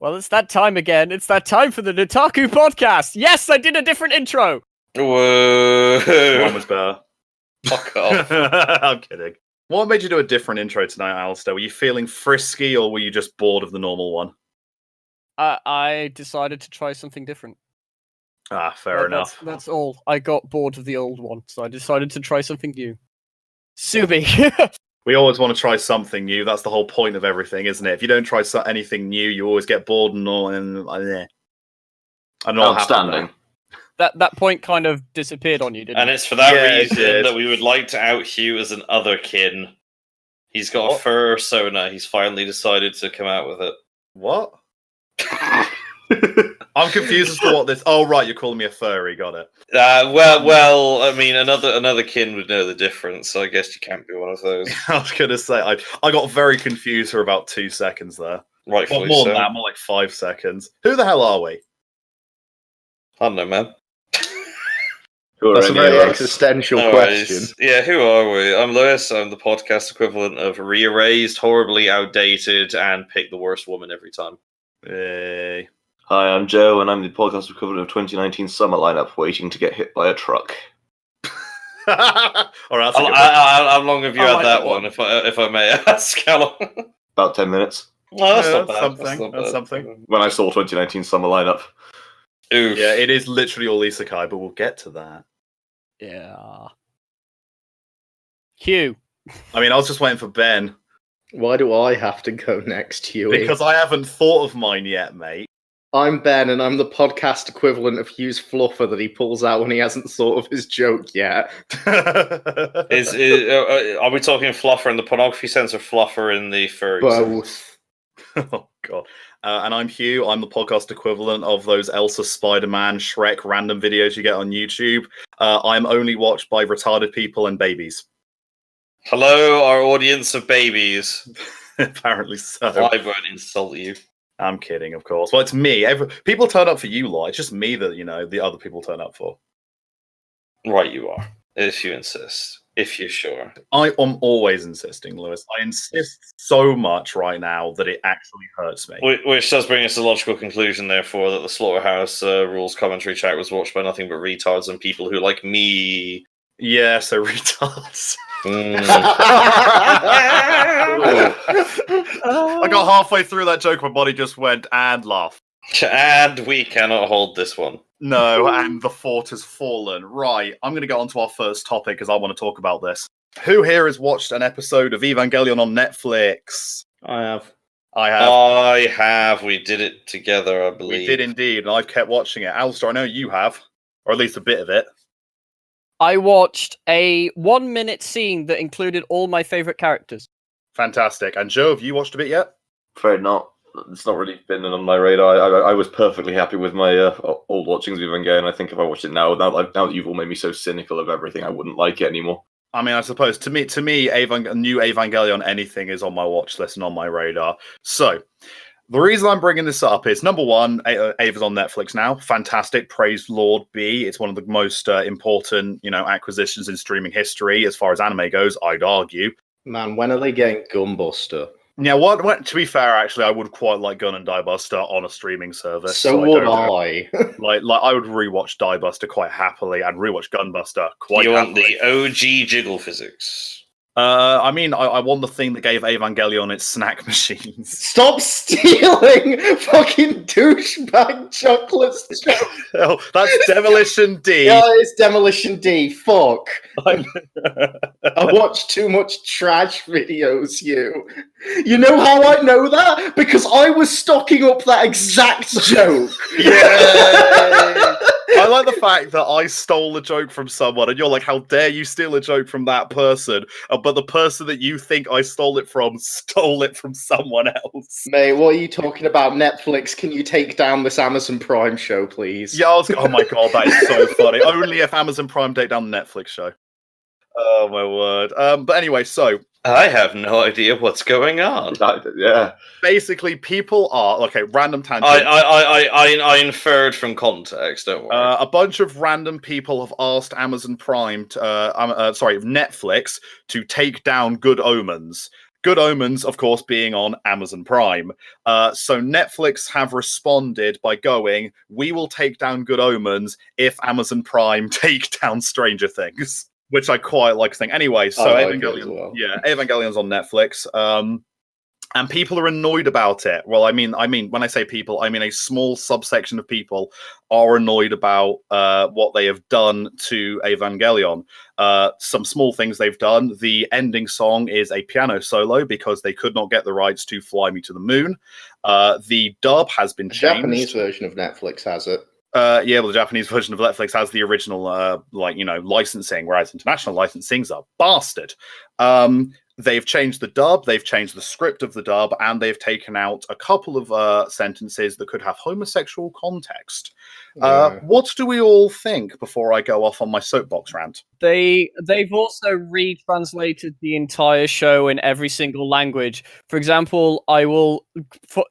Well, it's that time again. It's that time for the Nottaku Podcast. Yes, I did a different intro. Whoa. One was better. Fuck off. I'm kidding. What made you do a different intro tonight, Alastair? Were you feeling frisky or were you just bored of the normal one? I decided to try something different. Ah, fair enough. That's all. I got bored of the old one, so I decided to try something new. Sue me. We always want to try something new. That's the whole point of everything, isn't it? If you don't try anything new, you always get bored and all. And I don't know what happened there. That point kind of disappeared on you, didn't it? And it's for that reason that we would like to out Hugh as an otherkin. He's got a fur persona. He's finally decided to come out with it. What? I'm confused as to what this. Oh, right, you're calling me a furry. Got it. Well. I mean, another kin would know the difference. So I guess you can't be one of those. I was gonna say I got very confused for about 2 seconds there. Rightfully more so. than that, more like 5 seconds. Who the hell are we? I don't know, man. That's a very existential question. Yeah, who are we? I'm Lewis. I'm the podcast equivalent of rearranged, horribly outdated, and pick the worst woman every time. Hey. Hi, I'm Joe, and I'm the podcast equivalent of 2019 summer lineup waiting to get hit by a truck. All right, how long have you had that one, if I may ask? How long? About 10 minutes. Oh, that's not bad. That's something. When I saw 2019 summer lineup. Oof. Yeah, it is literally all isekai, but we'll get to that. Yeah. Hugh. I mean, I was just waiting for Ben. Why do I have to go next, Hugh? Because I haven't thought of mine yet, mate. I'm Ben, and I'm the podcast equivalent of Hugh's fluffer that he pulls out when he hasn't thought of his joke yet. Are we talking fluffer in the pornography sense or fluffer in the furry Both. Oh, God. And I'm Hugh. I'm the podcast equivalent of those Elsa, Spider-Man, Shrek random videos you get on YouTube. I'm only watched by retarded people and babies. Hello, our audience of babies. Apparently so. I won't insult you. I'm kidding, of course. Well, it's me. People turn up for you lot. It's just me that, the other people turn up for. Right, you are. If you insist. If you're sure. I am always insisting, Lewis. I insist so much right now that it actually hurts me. Which does bring us to the logical conclusion, therefore, that the Slaughterhouse Rules commentary chat was watched by nothing but retards and people who like me. Yeah, so retards. I got halfway through that joke, my body just went and laughed. And we cannot hold this one. No, and the fort has fallen. Right, I'm going to go on to our first topic because I want to talk about this. Who here has watched an episode of Evangelion on Netflix? I have. I have. We did it together, I believe. We did indeed, and I've kept watching it. Alastair, I know you have, or at least a bit of it. I watched a 1-minute scene that included all my favorite characters. Fantastic. And Joe, have you watched a bit yet? Afraid not. It's not really been on my radar. I was perfectly happy with my old watchings of Evangelion. I think if I watched it now that you've all made me so cynical of everything, I wouldn't like it anymore. I mean, I suppose to me, a new Evangelion anything is on my watch list and on my radar. So, the reason I'm bringing this up is, number one, Ava's on Netflix now. Fantastic. Praise Lord be. It's one of the most important, acquisitions in streaming history as far as anime goes, I'd argue. Man, when are they getting Gunbuster? Yeah, what? To be fair, actually, I would quite like Gun and Die Buster on a streaming service. So would I. Like, I would rewatch Die Buster quite happily and rewatch Gunbuster quite happily. You want the OG jiggle physics? I mean, I want the thing that gave Evangelion its snack machines. Stop stealing fucking douchebag chocolates. Oh, that's Demolition D. Yeah, it's Demolition D. Fuck. I watch too much trash videos, you. You know how I know that? Because I was stocking up that exact joke. Yeah. I like the fact that I stole a joke from someone, and you're like, how dare you steal a joke from that person? But the person that you think I stole it from someone else. Mate, what are you talking about? Netflix, can you take down this Amazon Prime show, please? Yeah, oh my god, that is so funny. Only if Amazon Prime take down the Netflix show. Oh my word. But anyway, so I have no idea what's going on. Yeah. Basically, people are random tangent. I inferred from context. Don't worry. A bunch of random people have asked Amazon Prime, Netflix, to take down Good Omens. Good Omens, of course, being on Amazon Prime. So Netflix have responded by going, we will take down Good Omens if Amazon Prime take down Stranger Things, which I quite like saying. Anyway, so I like it Evangelion, as well. Evangelion's on Netflix. And people are annoyed about it. Well, I mean, when I say people, I mean a small subsection of people are annoyed about what they have done to Evangelion. Some small things they've done. The ending song is a piano solo because they could not get the rights to Fly Me to the Moon. The dub has been The changed. Japanese version of Netflix has it. Yeah, well, the Japanese version of Netflix has the original, licensing, whereas international licensings are bastard. They've changed the dub, they've changed the script of the dub, and they've taken out a couple of sentences that could have homosexual context. What do we all think before I go off on my soapbox rant? They've also retranslated the entire show in every single language. For example, I will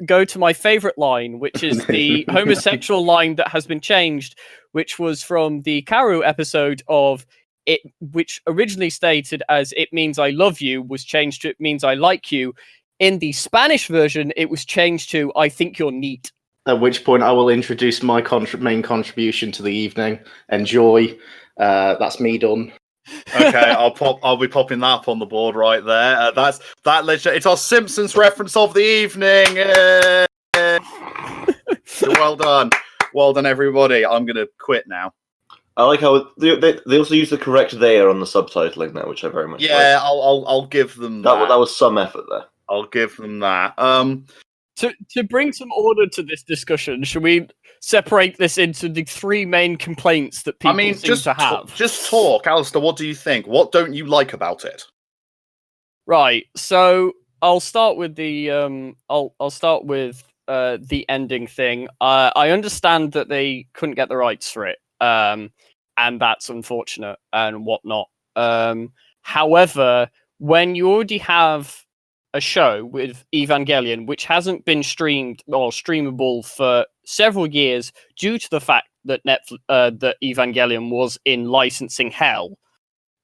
go to my favorite line, which is the homosexual line that has been changed, which was from the Karu episode of it, which originally stated as "it means I love you," was changed to "it means I like you." In the Spanish version, it was changed to "I think you're neat." At which point, I will introduce my main contribution to the evening. Enjoy. That's me done. Okay, I'll be popping that up on the board right there. It's our Simpsons reference of the evening. Well done, everybody. I'm gonna quit now. I like how they also use the correct "there" on the subtitling now, which I very much like. Yeah, I'll give them that. That was some effort there. I'll give them that. To bring some order to this discussion, should we separate this into the three main complaints that people seem to have? Just talk, Alastair. What do you think? What don't you like about it? Right. So I'll start with the the ending thing. I understand that they couldn't get the rights for it, and that's unfortunate and whatnot. However, when you already have a show with Evangelion, which hasn't been streamed or streamable for several years due to the fact that that Evangelion was in licensing hell,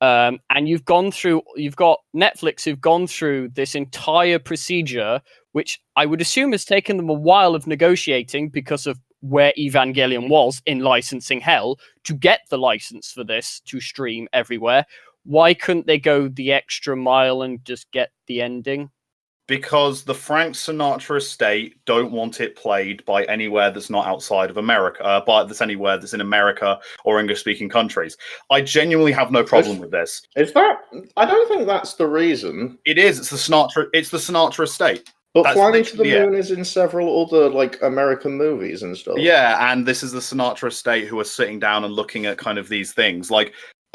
and you've got Netflix who've gone through this entire procedure, which I would assume has taken them a while of negotiating because of where Evangelion was in licensing hell to get the license for this to stream everywhere. Why couldn't they go the extra mile and just get the ending? Because the Frank Sinatra estate don't want it played by anywhere that's not outside of America, that's anywhere that's in America or English-speaking countries. I genuinely have no problem with this. Is that? I don't think that's the reason. It is. It's the Sinatra estate. But Fly Me to the Moon is in several other American movies and stuff. Yeah, and this is the Sinatra estate who are sitting down and looking at kind of these things.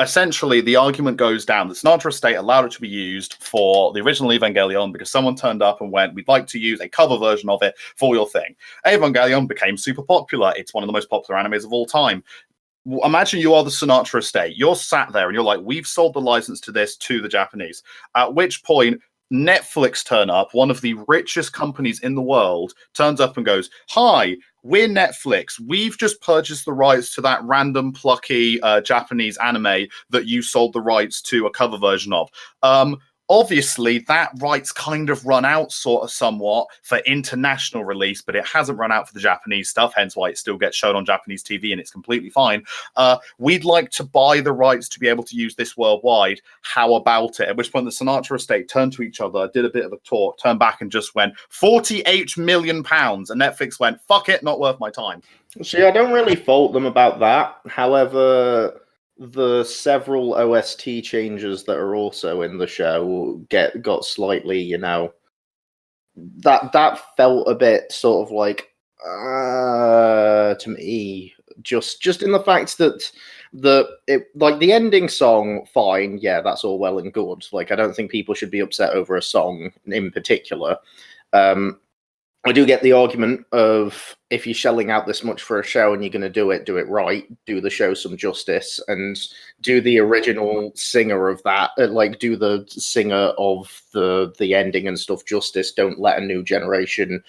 Essentially, the argument goes down. The Sinatra estate allowed it to be used for the original Evangelion because someone turned up and went, we'd like to use a cover version of it for your thing. Evangelion became super popular. It's one of the most popular animes of all time. Imagine you are the Sinatra estate. You're sat there and you're like, we've sold the license to this to the Japanese. At which point, Netflix turn up, one of the richest companies in the world, turns up and goes, hi, we're Netflix. We've just purchased the rights to that random plucky Japanese anime that you sold the rights to a cover version of. Obviously, that rights kind of run out somewhat for international release, but it hasn't run out for the Japanese stuff, hence why it still gets shown on Japanese TV and it's completely fine. We'd like to buy the rights to be able to use this worldwide. How about it? At which point the Sinatra estate turned to each other, did a bit of a talk, turned back and just went, £48 million. And Netflix went, fuck it, not worth my time. See, I don't really fault them about that. However, the several OST changes that are also in the show got slightly, that felt a bit sort of to me, just in the fact that the ending song, fine, yeah, that's all well and good. I don't think people should be upset over a song in particular. I do get the argument of if you're shelling out this much for a show and you're going to do it right, do the show some justice and do the original singer of that, do the singer of the ending and stuff justice. Don't let a new generation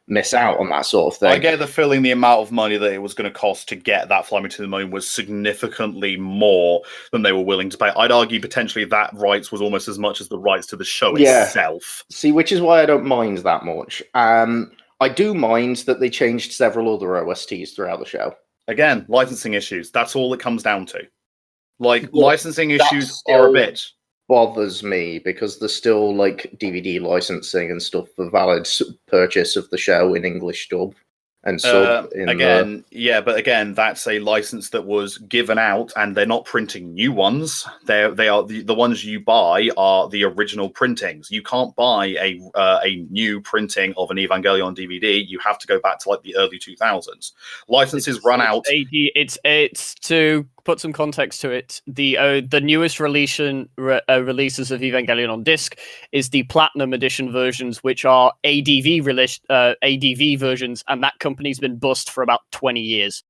miss out on that sort of thing. I get the feeling the amount of money that it was going to cost to get that Fly Me to the Moon was significantly more than they were willing to pay. I'd argue potentially that rights was almost as much as the rights to the show itself. See, which is why I don't mind that much. I do mind that they changed several other OSTs throughout the show. Again, licensing issues. That's all it comes down to. Like, Well, licensing issues are a bitch. Bothers me because there's still like DVD licensing and stuff for valid purchase of the show in English dub and sub. But again, that's a license that was given out, and they're not printing new ones. They are the ones you buy are the original printings. You can't buy a new printing of an Evangelion DVD. You have to go back to like the early 2000s. Licenses run out. It's to put some context to it. The newest releases of Evangelion on disc is the Platinum Edition versions, which are ADV versions, and that company's been bust for about 20 years.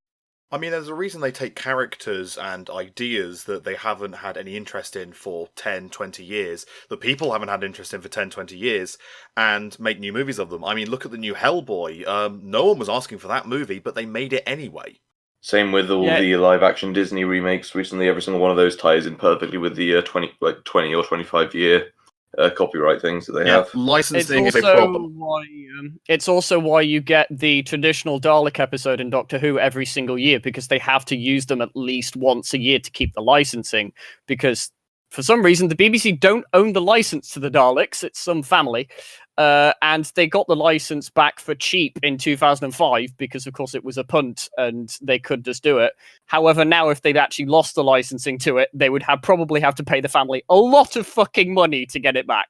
I mean, there's a reason they take characters and ideas that they haven't had any interest in for 10, 20 years, that people haven't had interest in for 10, 20 years, and make new movies of them. I mean, look at the new Hellboy. No one was asking for that movie, but they made it anyway. Same with all the live-action Disney remakes recently. Every single one of those ties in perfectly with the 20 or 25-year copyright things that they have. Licensing is a problem. It's also why you get the traditional Dalek episode in Doctor Who every single year, because they have to use them at least once a year to keep the licensing, because for some reason the BBC don't own the license to the Daleks. It's some family. And they got the license back for cheap in 2005 because, of course, it was a punt and they could just do it. However, now if they'd actually lost the licensing to it, they would probably have to pay the family a lot of fucking money to get it back.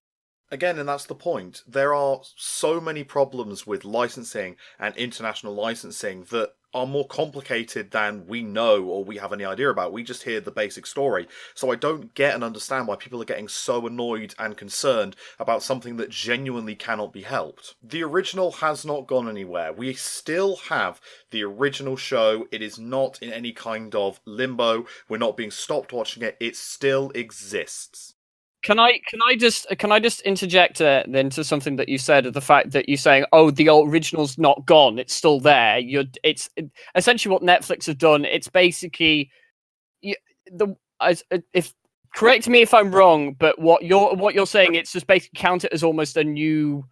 Again, and that's the point. There are so many problems with licensing and international licensing that are more complicated than we know or we have any idea about. We just hear the basic story. So I don't get and understand why people are getting so annoyed and concerned about something that genuinely cannot be helped. The original has not gone anywhere. We still have the original show. It is not in any kind of limbo. We're not being stopped watching it. It still exists. Can I just interject into something that you said, of the fact that you're saying, oh, the original's not gone, it's still there. It's essentially what Netflix have done. It's basically correct me if I'm wrong, but what you're saying, it's just basically count it as almost a new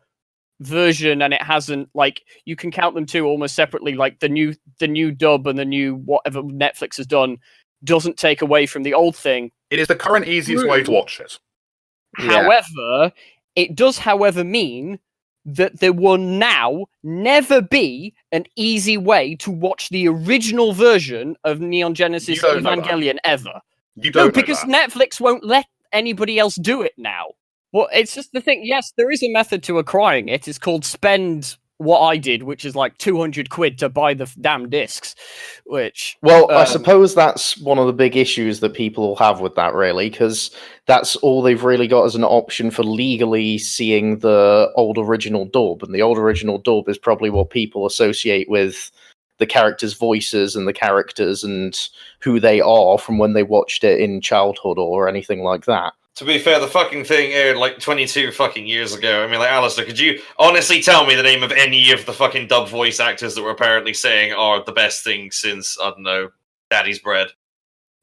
version, and it hasn't, like, you can count them two almost separately, like the new dub and the new whatever Netflix has done doesn't take away from the old thing. It is the current easiest way to watch it. However, it does, mean that there will now never be an easy way to watch the original version of Neon Genesis Evangelion ever. You don't know because that. Netflix won't let anybody else do it now. Well, it's just the thing. Yes, there is a method to acquiring it. It's called spend what I did, which is like 200 quid to buy the damn discs, which... Well, I suppose that's one of the big issues that people will have with that, really, because that's all they've really got as an option for legally seeing the old original dub, and the old original dub is probably what people associate with the characters' voices and the characters and who they are from when they watched it in childhood or anything like that. To be fair, the fucking thing aired like 22 fucking years ago. I mean, like, Alastair, could you honestly tell me the name of any of the fucking dub voice actors that were apparently saying are the best thing since, I don't know, Daddy's Bread?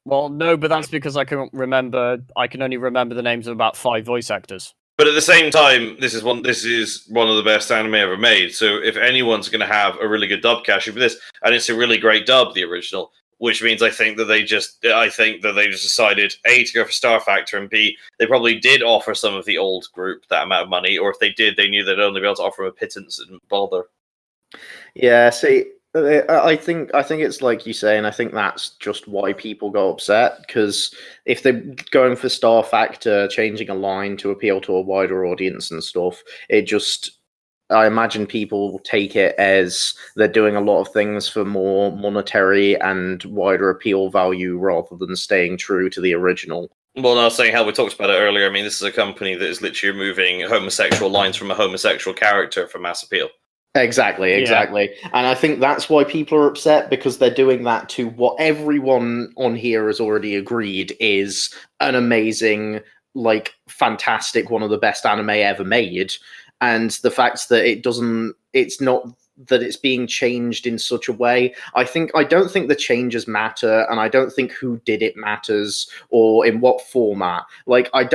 Well, no, but that's because I can only remember the names of about 5 voice actors. But at the same time, this is one of the best anime ever made. So if anyone's going to have a really good dub cast, it'd be this, and it's a really great dub, the original. Which means I think that they just decided A, to go for Star Factor, and B, they probably did offer some of the old group that amount of money, or if they did, they knew they'd only be able to offer them a pittance and bother. Yeah, see, I think it's like you say, and I think that's just why people go upset, because if they're going for Star Factor, changing a line to appeal to a wider audience and stuff, it just... I imagine people will take it as they're doing a lot of things for more monetary and wider appeal value rather than staying true to the original. Well, no, saying how we talked about it earlier, I mean, this is a company that is literally removing homosexual lines from a homosexual character for mass appeal. Exactly. Yeah. And I think that's why people are upset, because they're doing that to what everyone on here has already agreed is an amazing, like, fantastic, one of the best anime ever made. And the fact that it doesn't it's not that it's being changed in such a way. I don't think the changes matter, and I don't think who did it matters or in what format. Like, I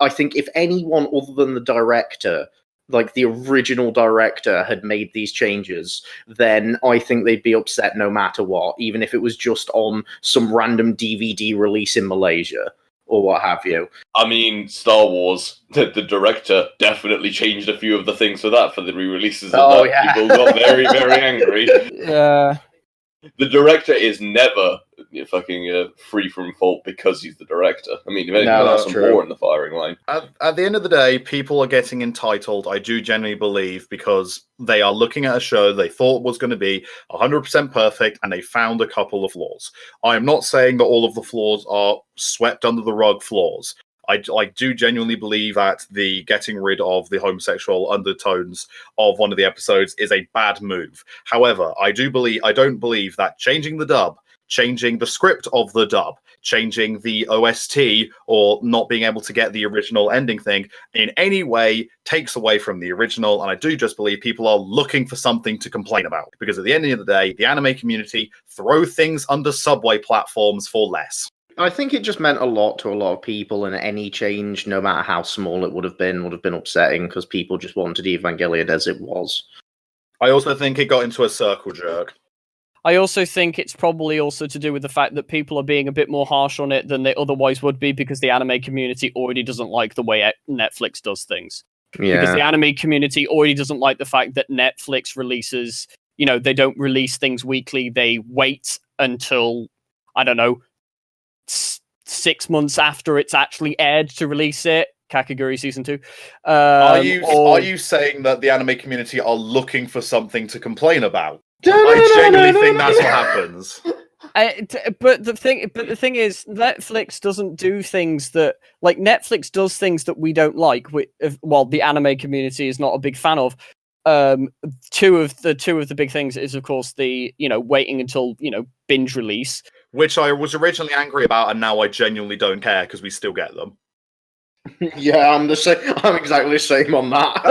think if anyone other than the director, like the original director, had made these changes, then I think they'd be upset no matter what, even if it was just on some random DVD release in Malaysia or what have you. I mean, Star Wars, the director definitely changed a few of the things for the re-releases. Oh, that. yeah. People got very, very angry. Yeah. The director is never fucking free from fault because he's the director. I mean, if anything, No, that's that's some true. more in the firing line. At the end of the day, people are getting entitled, I do genuinely believe, because they are looking at a show they thought was going to be 100% perfect, and they found a couple of flaws. I am not saying that all of the flaws are swept under the rug flaws. I do genuinely believe that the getting rid of the homosexual undertones of one of the episodes is a bad move. However, I don't believe that changing the dub, changing the script of the dub, changing the OST, or not being able to get the original ending thing in any way takes away from the original. And I do just believe people are looking for something to complain about, because at the end of the day, the anime community throw things under subway platforms for less. I think it just meant a lot to a lot of people, and any change, no matter how small it would have been upsetting, because people just wanted Evangelion as it was. I also think it got into a circle jerk. I also think it's probably also to do with the fact that people are being a bit more harsh on it than they otherwise would be, because the anime community already doesn't like the way Netflix does things. Yeah. Because the anime community already doesn't like the fact that Netflix releases, they don't release things weekly. They wait until, I don't know, 6 months after it's actually aired to release it. Kakaguri season 2. Are you saying that the anime community are looking for something to complain about? I genuinely think that's what happens. But the thing is, Netflix doesn't do things that, like, Netflix does things that we don't like. The anime community is not a big fan of. Two of the big things is, of course, the waiting until binge release, which I was originally angry about, and now I genuinely don't care because we still get them. Yeah, I'm the same. I'm exactly the same on that.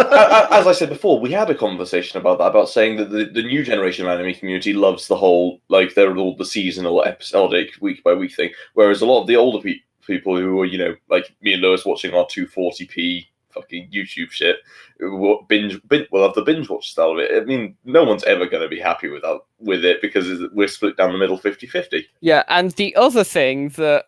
As I said before, we had a conversation about that, about saying that the new generation of anime community loves the whole, like, they're all the seasonal episodic week by week thing, whereas a lot of the older people who are, like me and Lewis watching our 240p fucking YouTube shit, will have the binge watch style of it. I mean, no one's ever going to be happy with it because we're split down the middle 50-50. Yeah, and the other thing that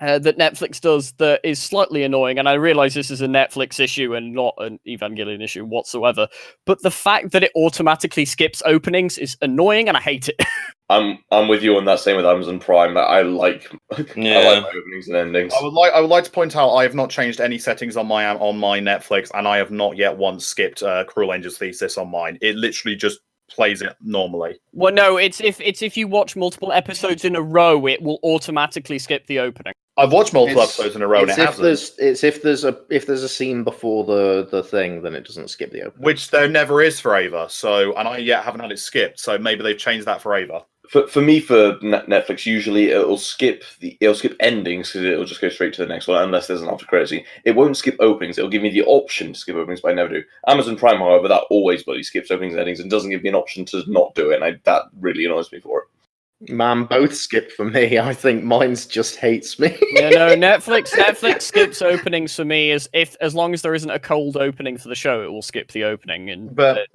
that Netflix does that is slightly annoying, and I realize this is a Netflix issue and not an Evangelion issue whatsoever, but the fact that it automatically skips openings is annoying, and I hate it. I'm with you on that. Same with Amazon Prime. I like my openings and endings. I would like to point out I have not changed any settings on my Netflix, and I have not yet once skipped Cruel Angel's Thesis on mine. It literally just plays it normally. Well, no, it's if you watch multiple episodes in a row, it will automatically skip the opening. I've watched multiple episodes in a row, and it hasn't. It's if there's a scene before the thing, then it doesn't skip the opening. Which there never is for Ava. So, and I yet haven't had it skipped. So maybe they've changed that for Ava. For me, for Netflix, usually it'll skip endings because it'll just go straight to the next one unless there's an after credit scene. It won't skip openings. It'll give me the option to skip openings, but I never do. Amazon Prime, however, that always bloody skips openings and endings and doesn't give me an option to not do it, and that really annoys me for it. Man, both skip for me. I think mine's just hates me. Yeah, no, Netflix skips openings for me as long as there isn't a cold opening for the show, it will skip the opening. But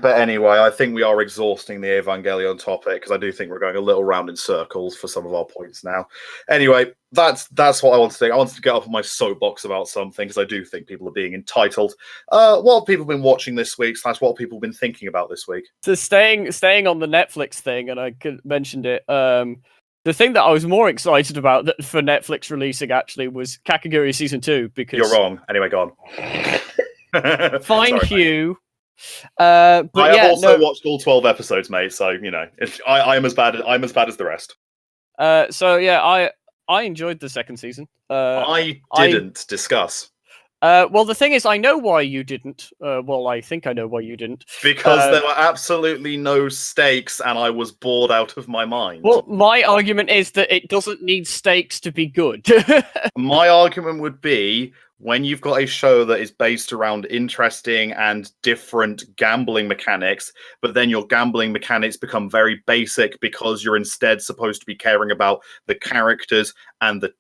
anyway, I think we are exhausting the Evangelion topic because I do think we're going a little round in circles for some of our points now. Anyway, that's what I wanted to say. I wanted to get off of my soapbox about something because I do think people are being entitled. What have people been watching this week? / what have people been thinking about this week? So staying on the Netflix thing, and I mentioned it. The thing that I was more excited about for Netflix releasing actually was Kakaguri season 2 because you're wrong. Anyway, go on. Fine, Sorry, Hugh. I have also watched all 12 episodes, mate. So I am as bad as the rest. So yeah, I enjoyed the second season. I didn't discuss. Well, the thing is, I know why you didn't. Well, I think I know why you didn't. Because there were absolutely no stakes, and I was bored out of my mind. Well, my argument is that it doesn't need stakes to be good. My argument would be, when you've got a show that is based around interesting and different gambling mechanics, but then your gambling mechanics become very basic because you're instead supposed to be caring about the characters and the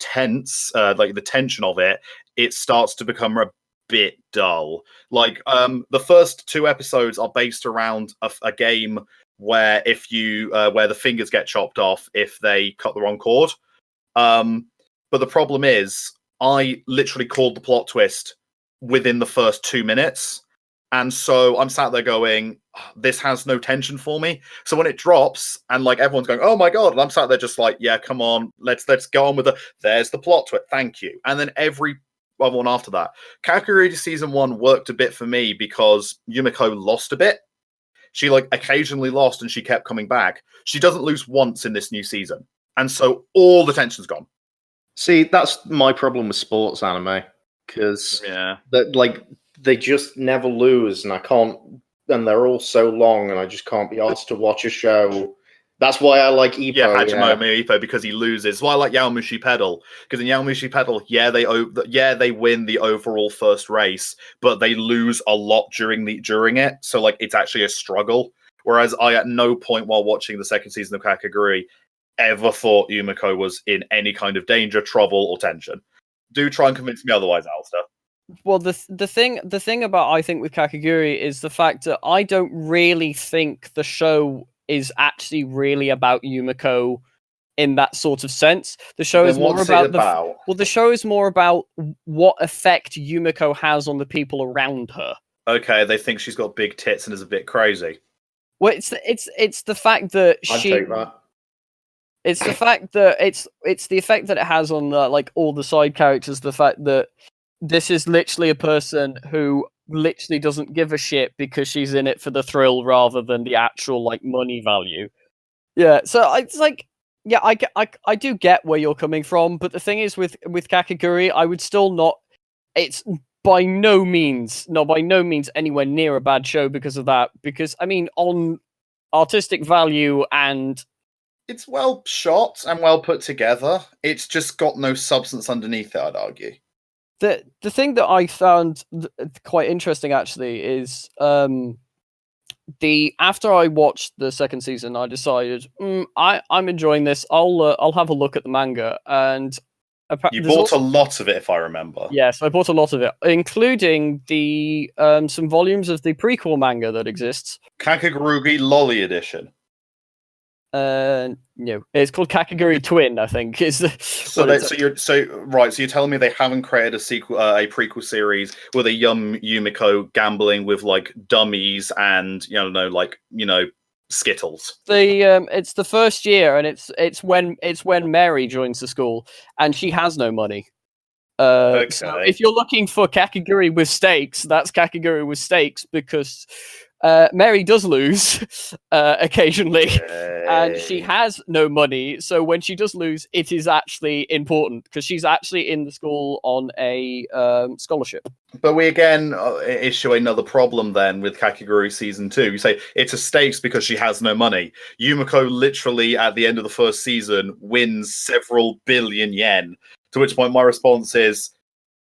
the tension of it, it starts to become a bit dull. Like, the first 2 episodes are based around a game where if you where the fingers get chopped off if they cut the wrong chord. But the problem is, I literally called the plot twist within the first 2 minutes. And so I'm sat there going, this has no tension for me. So when it drops and like everyone's going, oh my God, and I'm sat there just like, yeah, come on, let's go on with there's the plot twist. Thank you. And then every other one after that. Kakegurui season 1 worked a bit for me because Yumiko lost a bit. She like occasionally lost and she kept coming back. She doesn't lose once in this new season. And so all the tension's gone. See, that's my problem with sports anime, because they just never lose, and I can't. And they're all so long, and I just can't be asked to watch a show. That's why I like Ippo. Yeah, Hajime Ippo, because he loses. Why I like Yaomushi Pedal, because in Yaomushi Pedal, they win the overall first race, but they lose a lot during it. So like it's actually a struggle. Whereas I at no point while watching the second season of Kakegurui ever thought Yumiko was in any kind of danger, trouble, or tension. Do try and convince me otherwise, Alastair. Well, the thing about I think with Kakegurui is the fact that I don't really think the show is actually really about Yumiko in that sort of sense. The show is more about the show is more about what effect Yumiko has on the people around her. Okay, they think she's got big tits and is a bit crazy. Well, it's the fact that I'd take that. It's the fact that it's the effect that it has on like all the side characters. The fact that this is literally a person who literally doesn't give a shit because she's in it for the thrill rather than the actual like money value. Yeah, so it's like, yeah, I do get where you're coming from, but the thing is with Kakegurui, I would still not. It's by no means anywhere near a bad show because of that. Because I mean, on artistic value and it's well shot and well put together. It's just got no substance underneath it, I'd argue. The thing that I found quite interesting actually is after I watched the second season, I decided I'm enjoying this. I'll have a look at the manga, and you bought a lot of it, if I remember. Yes, I bought a lot of it, including the some volumes of the prequel manga that exists. Kakegurui Lolly Edition. No, it's called Kakegurui Twin, I think. So you're telling me they haven't created a sequel, a prequel series with a young Yumiko gambling with like dummies and Skittles. It's the first year, and it's when Mary joins the school, and she has no money. Okay. So if you're looking for Kakegurui with stakes, that's Kakegurui with stakes because Mary does lose occasionally, and she has no money. So when she does lose, it is actually important because she's actually in the school on a scholarship. But we again issue another problem then with Kakegurui season 2. You say it's a stakes because she has no money. Yumiko literally at the end of the first season wins several billion yen. To which point my response is,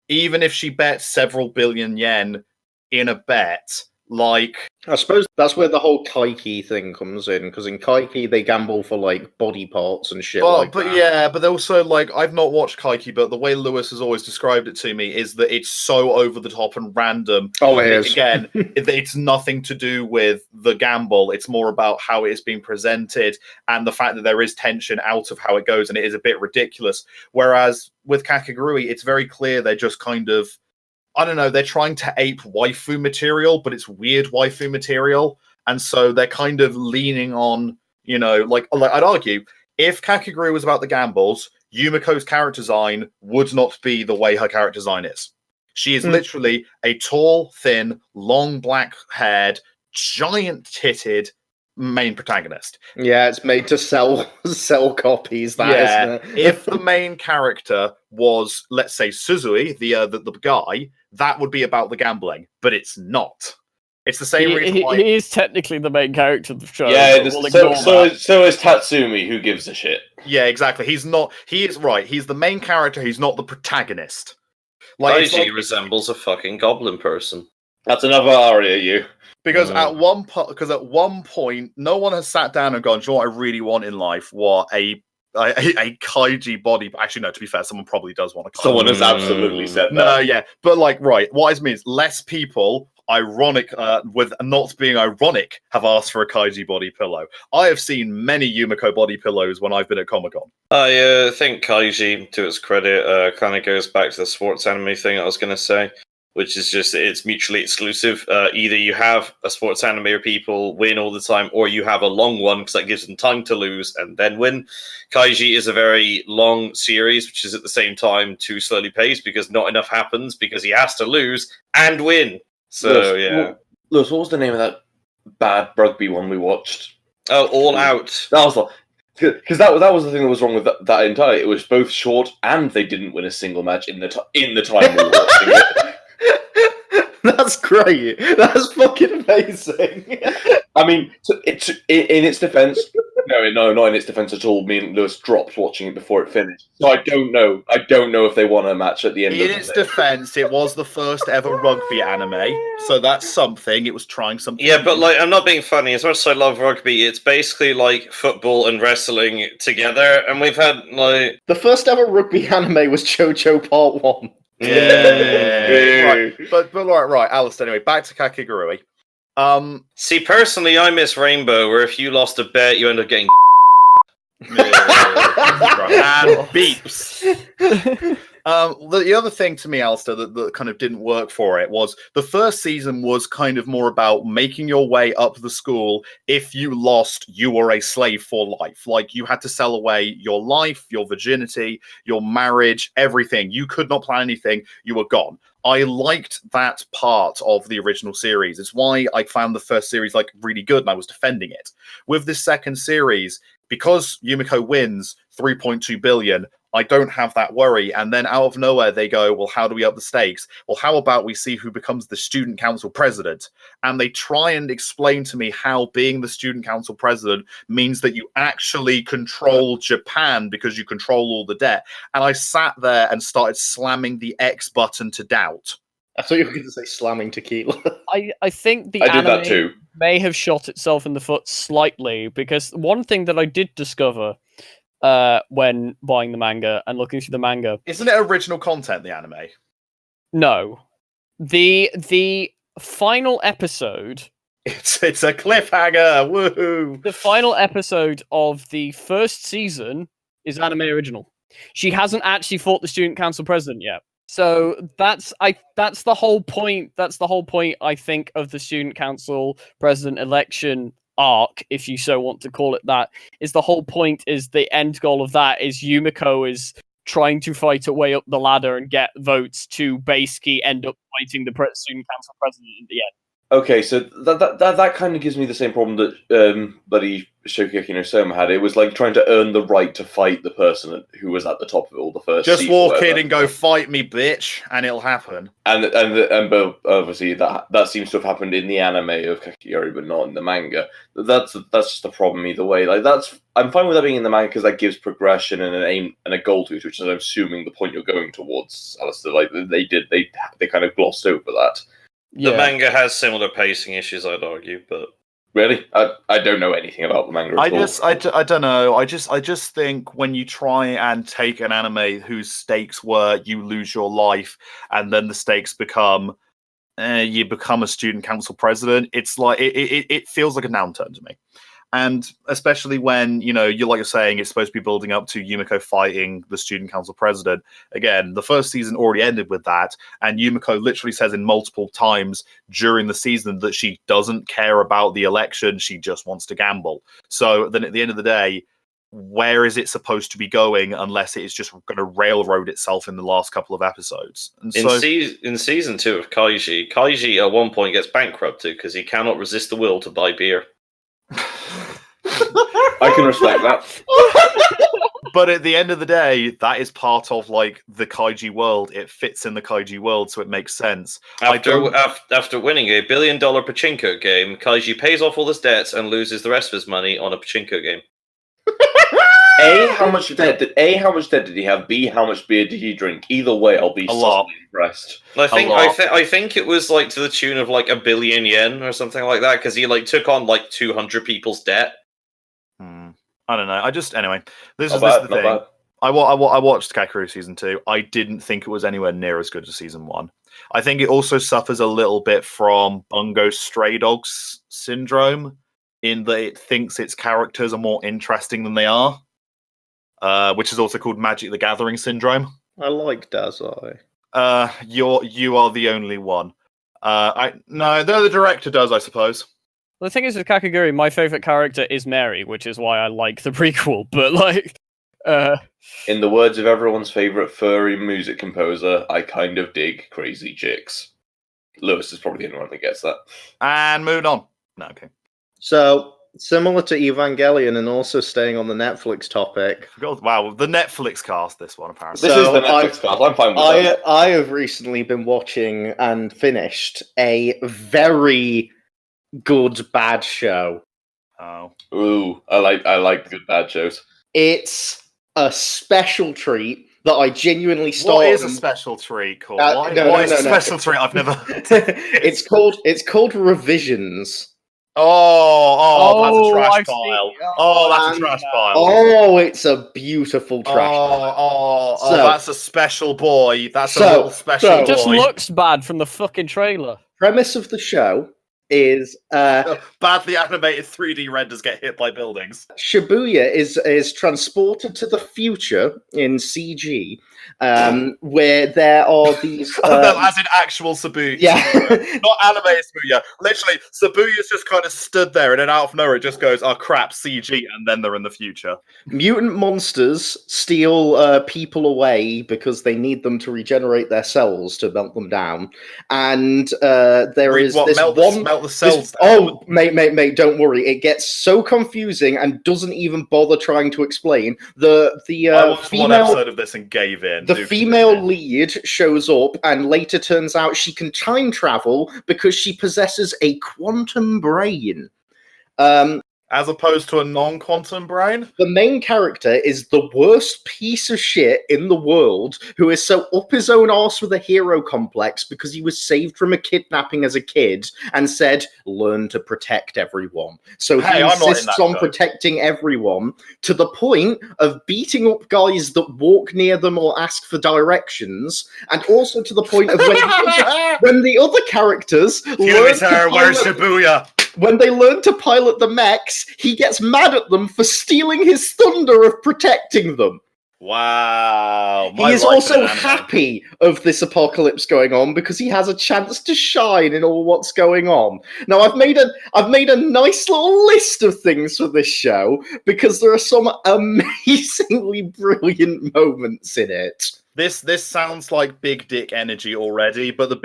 even if she bets several billion yen in a bet, like, I suppose that's where the whole kaiki thing comes in, because in kaiki they gamble for like body parts and shit that. Yeah, but also like I've not watched kaiki, but the way Lewis has always described it to me is that it's so over the top and random. Oh, it is. Again, it's nothing to do with the gamble. It's more about how it is being presented and the fact that there is tension out of how it goes, and it is a bit ridiculous. Whereas with Kakegurui, it's very clear they're just kind of, I don't know, they're trying to ape waifu material, but it's weird waifu material. And so they're kind of leaning on, like I'd argue, if Kakegurui was about the gambles, Yumiko's character design would not be the way her character design is. She is literally a tall, thin, long black-haired, giant-titted main protagonist. Yeah, it's made to sell copies, isn't it? If the main character was, let's say, Suzui, the guy, that would be about the gambling, but it's not. It's the same reason why he is technically the main character of the show. Yeah, so is Tatsumi, who gives a shit. Yeah, exactly. He's not. He is right. He's the main character. He's not the protagonist. Like, it's Kaiji like resembles a fucking goblin person. That's another aria, you. because at one point, no one has sat down and gone, "Do you know what I really want in life? What a kaiji body." Actually, no. To be fair, someone probably does want a kaiji. Someone has absolutely said that. No, yeah, but like, right. What I mean is, less people, with not being ironic, have asked for a kaiji body pillow. I have seen many Yumiko body pillows when I've been at Comic-Con. I think Kaiji, to its credit, kind of goes back to the sports anime thing I was going to say, which is just it's mutually exclusive. Either you have a sports anime where people win all the time, or you have a long one because that gives them time to lose and then win. Kaiji is a very long series, which is at the same time too slowly paced because not enough happens because he has to lose and win. So, yeah. Lewis, what was the name of that bad rugby one we watched? Oh, All Out. That was because that was the thing that was wrong with that entirely. It was both short and they didn't win a single match in the time we were watching it. That's great. That's fucking amazing. I mean, in its defense, no, not in its defense at all. Me and Lewis dropped watching it before it finished, so I don't know. I don't know if they won a match at the end. In its defense, it was the first ever rugby anime, so that's something. It was trying something. Yeah, but like, I'm not being funny. As much as I love rugby, it's basically like football and wrestling together, and we've had like The first ever rugby anime was JoJo Part 1. Yeah. Right. But right, Alastair, anyway, back to Kakigurui. See, personally, I miss Rainbow, where if you lost a bet, you end up getting. And beeps. The other thing to me, Alastair, that kind of didn't work for it was the first season was kind of more about making your way up the school. If you lost, you were a slave for life. Like, you had to sell away your life, your virginity, your marriage, everything. You could not plan anything. You were gone. I liked that part of the original series. It's why I found the first series like really good and I was defending it. With this second series, because Yumiko wins 3.2 billion, I don't have that worry. And then out of nowhere, they go, well, how do we up the stakes? Well, how about we see who becomes the student council president? And they try and explain to me how being the student council president means that you actually control Japan because you control all the debt. And I sat there and started slamming the X button to doubt. I thought you were going to say slamming tequila. I think the I did that anime too. may have shot itself in the foot slightly, because one thing that I did discover when buying the manga and looking through the manga. Isn't it original content, the anime? No. The final episode... It's a cliffhanger! Woohoo! The final episode of the first season is anime original. She hasn't actually fought the student council president yet. So that's the whole point. That's the whole point, I think, of the student council president election arc, if you so want to call it that. Is the whole point, is the end goal of that is Yumiko is trying to fight her way up the ladder and get votes to basically end up fighting the student council president at the end. Okay, so that kind of gives me the same problem that bloody Shokugeki no Soma had. It was like trying to earn the right to fight the person who was at the top of it all the first. Just walk in and go, fight me, bitch, and it'll happen. And obviously that seems to have happened in the anime of Kakigurui, but not in the manga. That's just a problem either way. Like, I'm fine with that being in the manga because that gives progression and an aim and a goal to it, which is, I'm assuming, the point you're going towards, Alastair. Like, they kind of glossed over that. The manga has similar pacing issues, I'd argue, but really, I don't know anything about the manga at all. I don't know. I just think when you try and take an anime whose stakes were you lose your life, and then the stakes become you become a student council president, it's like it feels like a downturn to me. And especially when, you're saying, it's supposed to be building up to Yumiko fighting the student council president. Again, the first season already ended with that. And Yumiko literally says in multiple times during the season that she doesn't care about the election. She just wants to gamble. So then at the end of the day, where is it supposed to be going unless it is just going to railroad itself in the last couple of episodes? And in season 2 of Kaiji at one point gets bankrupted because he cannot resist the will to buy beer. I can respect that. But at the end of the day, that is part of the Kaiji world. It fits in the Kaiji world, so it makes sense. After winning $1 billion pachinko game, Kaiji pays off all his debts and loses the rest of his money on a pachinko game. How much debt did he have? B, how much beer did he drink? Either way, I'll be lot. impressed. I think it was like to the tune of like 1 billion yen or something like that, because he like took on like 200 people's debt. I don't know. Anyway, this is Not the bad. thing. I watched Kakaroo season 2. I didn't think it was anywhere near as good as season 1. I think it also suffers a little bit from Bungo Stray Dogs syndrome, in that it thinks its characters are more interesting than they are, which is also called Magic the Gathering syndrome. I like Dazai. You are the only one. The director does, I suppose. The thing is with Kakaguri, my favorite character is Mary, which is why I like the prequel. But like, In the words of everyone's favorite furry music composer, I kind of dig Crazy Chicks. Lewis is probably the only one that gets that. And moving on. No, okay. So, similar to Evangelion and also staying on the Netflix topic. Wow, the Netflix cast, this one, apparently. This is the Netflix cast. I'm fine with that. I have recently been watching and finished a very good bad show. Oh. Ooh, I like good bad shows. It's a special treat that I genuinely started. What is a special treat called? What is a special treat? I've never. It's called Revisions. That's a trash I've pile. seen- That's a trash pile. Oh, it's a beautiful trash pile. So- that's a special boy. That's a little special It just boy. looks bad from the fucking trailer. Premise of the show is Badly animated 3D renders get hit by buildings. Shibuya is transported to the future in CG, where there are these. As in actual Shibuya. Yeah. Not animated Shibuya. Literally, Shibuya's just kind of stood there, and then out of nowhere it just goes, oh crap, CG, and then they're in the future. Mutant monsters steal people away because they need them to regenerate their cells to melt them down, and there is this melt the cells down? Oh, mate, don't worry. It gets so confusing and doesn't even bother trying to explain. I watched one female episode of this and gave in. the female lead shows up and later turns out she can time travel because she possesses a quantum brain. As opposed to a non-quantum brain? The main character is the worst piece of shit in the world who is so up his own arse with a hero complex because he was saved from a kidnapping as a kid and said, learn to protect everyone. So he insists on protecting everyone to the point of beating up guys that walk near them or ask for directions, and also to the point of when the other characters Where's Shibuya? When they learn to pilot the mechs, he gets mad at them for stealing his thunder of protecting them. Wow. He is also happy of this apocalypse going on because he has a chance to shine in all what's going on. Now, I've made a nice little list of things for this show because there are some amazingly brilliant moments in it. This sounds like big dick energy already, but the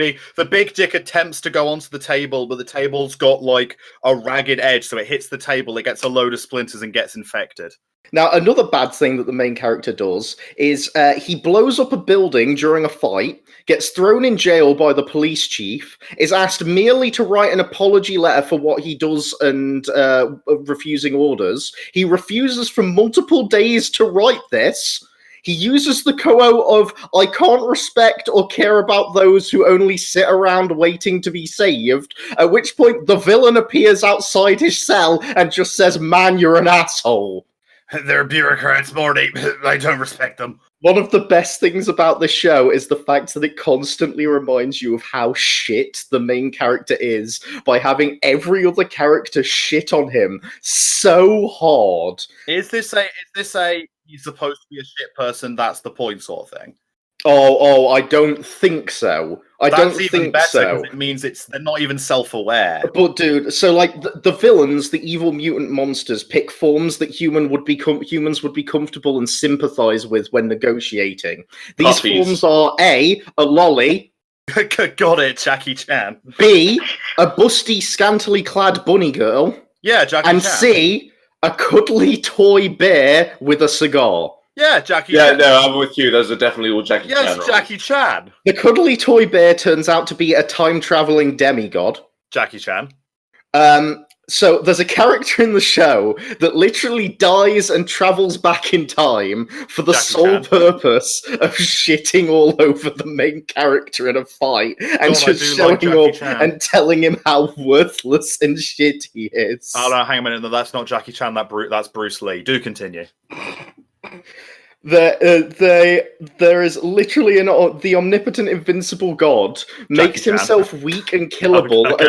big dick attempts to go onto the table, but the table's got like a ragged edge, so it hits the table, it gets a load of splinters and gets infected. Now, another bad thing that the main character does is he blows up a building during a fight, gets thrown in jail by the police chief, is asked merely to write an apology letter for what he does and refusing orders. He refuses for multiple days to write this. He uses the quote of, I can't respect or care about those who only sit around waiting to be saved, at which point the villain appears outside his cell and just says, man, you're an asshole. They're bureaucrats, Morty. I don't respect them. One of the best things about this show is the fact that it constantly reminds you of how shit the main character is by having every other character shit on him so hard. Is this a he's supposed to be a shit person, that's the point sort of thing? Oh, I don't think so. That's even better because it means they're not even self-aware. But dude, so like the villains, the evil mutant monsters, pick forms that humans would be comfortable and sympathize with when negotiating. These forms are A, a lolly. Got it, Jackie Chan. B, a busty, scantily clad bunny girl. Yeah, Jackie and Chan. And C, a cuddly toy bear with a cigar. Yeah, Jackie Chan. Yeah, no, I'm with you. Those are definitely all Jackie Chan. Yes, Jackie Chan. The cuddly toy bear turns out to be a time-traveling demigod. Jackie Chan. So there's a character in the show that literally dies and travels back in time for the Jackie sole Chan. purpose of shitting all over the main character in a fight and God, I just do showing like Jackie up Chan. and telling him how worthless and shit he is. Oh no, hang a minute. No, that's not Jackie Chan. That's Bruce Lee. Do continue. There is literally the omnipotent, invincible God makes Chan. himself weak and killable Okay,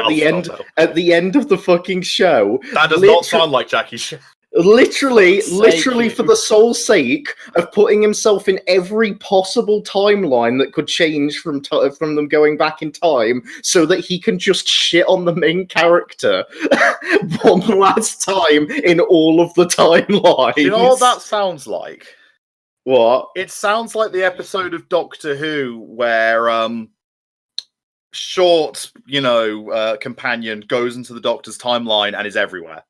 at the end of the fucking show. That does not sound like Jackie Chan. Literally Sake, for the sole sake of putting himself in every possible timeline that could change from them going back in time, so that he can just shit on the main character one last time in all of the timelines. You know what that sounds like? What? It sounds like the episode of Doctor Who where short, companion goes into the Doctor's timeline and is everywhere.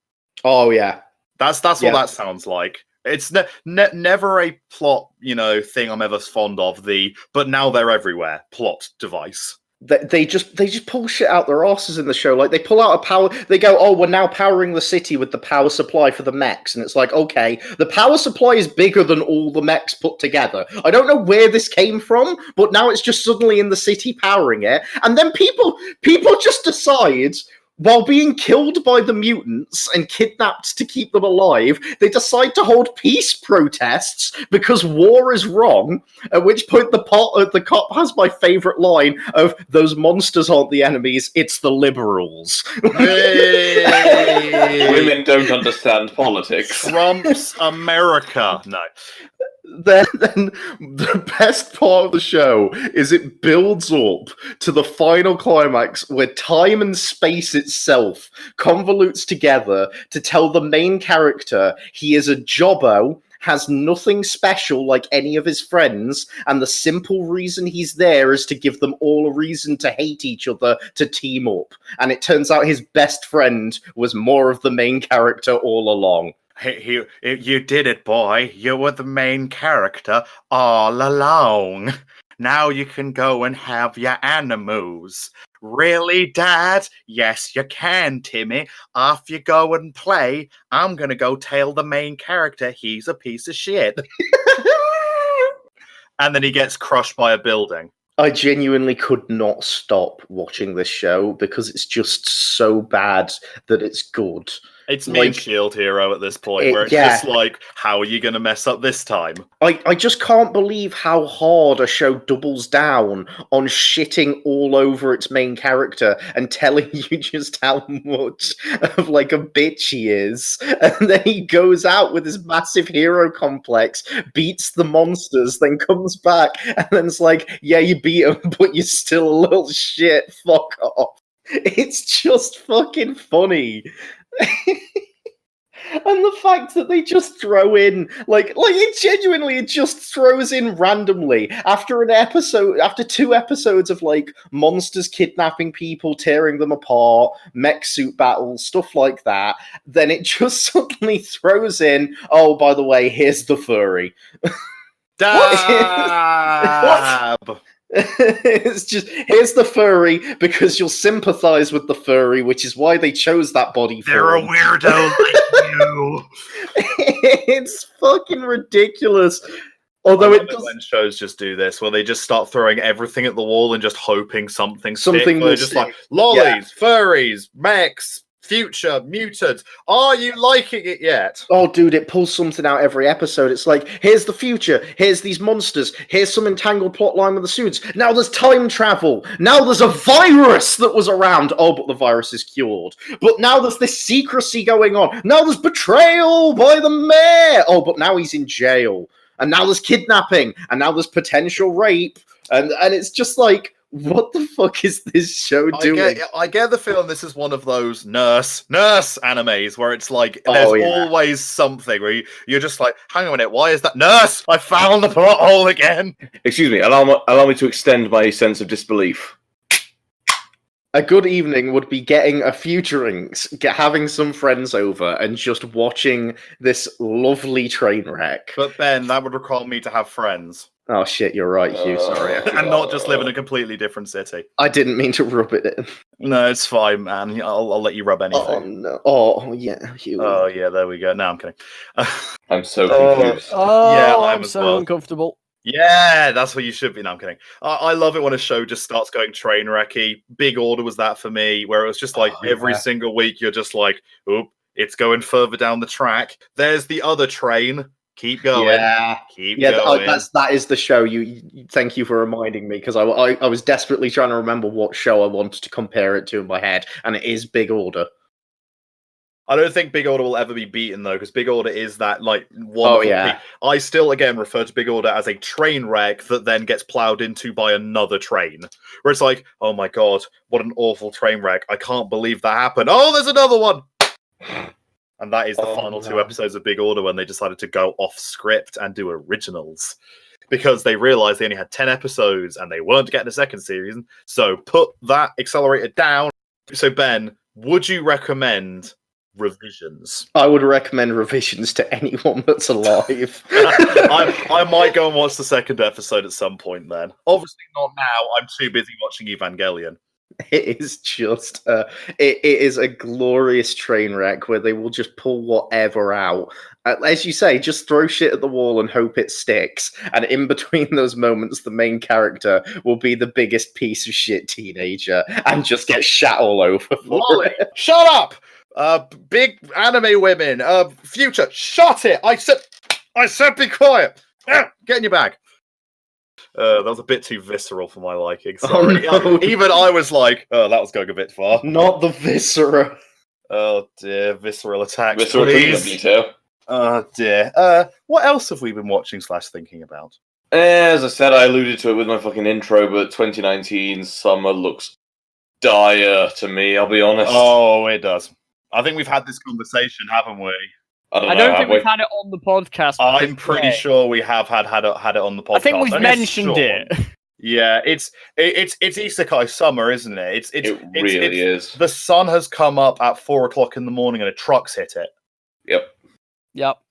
Oh yeah. That's what that sounds like. It's never a plot, thing I'm ever fond of. But now they're everywhere plot device. They just pull shit out their asses in the show. Like, they pull out a power. They go, "Oh, we're now powering the city with the power supply for the mechs," and it's like, okay, the power supply is bigger than all the mechs put together. I don't know where this came from, but now it's just suddenly in the city powering it, and then people just decide, while being killed by the mutants and kidnapped to keep them alive, they decide to hold peace protests because war is wrong, at which point the cop has my favourite line of, "Those monsters aren't the enemies, it's the liberals." Women don't understand politics. Trump's America. No. Then the best part of the show is it builds up to the final climax where time and space itself convolutes together to tell the main character he is a jobbo, has nothing special like any of his friends, and the simple reason he's there is to give them all a reason to hate each other, to team up. And it turns out his best friend was more of the main character all along. You did it, boy. You were the main character all along. Now you can go and have your animals. Really, Dad? Yes, you can, Timmy. Off you go and play. I'm gonna go tell the main character he's a piece of shit. And then he gets crushed by a building. I genuinely could not stop watching this show because it's just so bad that it's good. It's meme Shield Hero at this point, where it's just like, how are you going to mess up this time? I just can't believe how hard a show doubles down on shitting all over its main character and telling you just how much of like a bitch he is. And then he goes out with his massive hero complex, beats the monsters, then comes back, and then it's like, yeah, you beat him, but you're still a little shit. Fuck off. It's just fucking funny. And the fact that they just throw in like it just throws in randomly after 2 episodes of like monsters kidnapping people, tearing them apart, mech suit battles, stuff like that, then it just suddenly throws in, oh, by the way, here's the furry. Dab! It's just, here's the furry because you'll sympathize with the furry, which is why they chose that body for They're a weirdo like you. It's fucking ridiculous. Although it does... when shows just do this, where they just start throwing everything at the wall and just hoping something will just stick. like lollies, furries, mechs, future, mutants. Are you liking it yet? Oh, dude, it pulls something out every episode. It's like, here's the future, here's these monsters, here's some entangled plotline with the suits. Now there's time travel. Now there's a virus that was around. Oh, but the virus is cured. But now there's this secrecy going on. Now there's betrayal by the mayor. Oh, but now he's in jail. And now there's kidnapping. And now there's potential rape. And it's just like, what the fuck is this show doing? I get the feeling this is one of those nurse animes where it's like there's always something where you're just like, hang on a minute, why is that nurse? I found the plot hole again. Excuse me, allow me to extend my sense of disbelief. A good evening would be getting a few drinks, having some friends over, and just watching this lovely train wreck. But Ben, that would require me to have friends. Oh shit, you're right, Hugh. Sorry, And not just live in a completely different city. I didn't mean to rub it in. No, it's fine, man. I'll let you rub anything. Oh no! Oh yeah, Hugh. Oh yeah, there we go. No, I'm kidding. I'm so confused. Oh, Yeah, I'm I'm as so well. uncomfortable. Yeah, that's what you should be. No, I'm kidding. I love it when a show just starts going train wrecky. Big Order was that for me, where it was just like every single week you're just like, oop, it's going further down the track. There's the other train. Keep going. Yeah, Keep going. that is the show. Thank you for reminding me, because I was desperately trying to remember what show I wanted to compare it to in my head, and it is Big Order. I don't think Big Order will ever be beaten though, because Big Order is that like wonderful. Oh, yeah. I still again refer to Big Order as a train wreck that then gets ploughed into by another train, where it's like, oh my god, what an awful train wreck! I can't believe that happened. Oh, there's another one. And that is the final 2 episodes of Big Order, when they decided to go off script and do originals, because they realized they only had 10 episodes and they weren't getting a second season. So put that accelerator down. So Ben, would you recommend revisions? I would recommend revisions to anyone that's alive. I might go and watch the second episode at some point then. Obviously not now. I'm too busy watching Evangelion. It is just it is a glorious train wreck where they will just pull whatever out. As you say, just throw shit at the wall and hope it sticks. And in between those moments, the main character will be the biggest piece of shit teenager and just get shat all over. Lolly, shut up! Big anime women. Future, shut it! I said be quiet. Get in your bag. That was a bit too visceral for my liking. Sorry. Oh, no. Even I was like, oh, that was going a bit far. Not the viscera. Oh dear, visceral attacks. Visceral please. detail. Oh dear. What else have we been watching / thinking about? As I said, I alluded to it with my fucking intro, but 2019 summer looks dire to me, I'll be honest. Oh, it does. I think we've had this conversation, haven't we? I don't think we've had it on the podcast. I'm pretty sure we have had it on the podcast. I think we've mentioned it. Yeah, it's Isekai summer, isn't it? It really is. The sun has come up at 4:00 in the morning and a truck's hit it. Yep.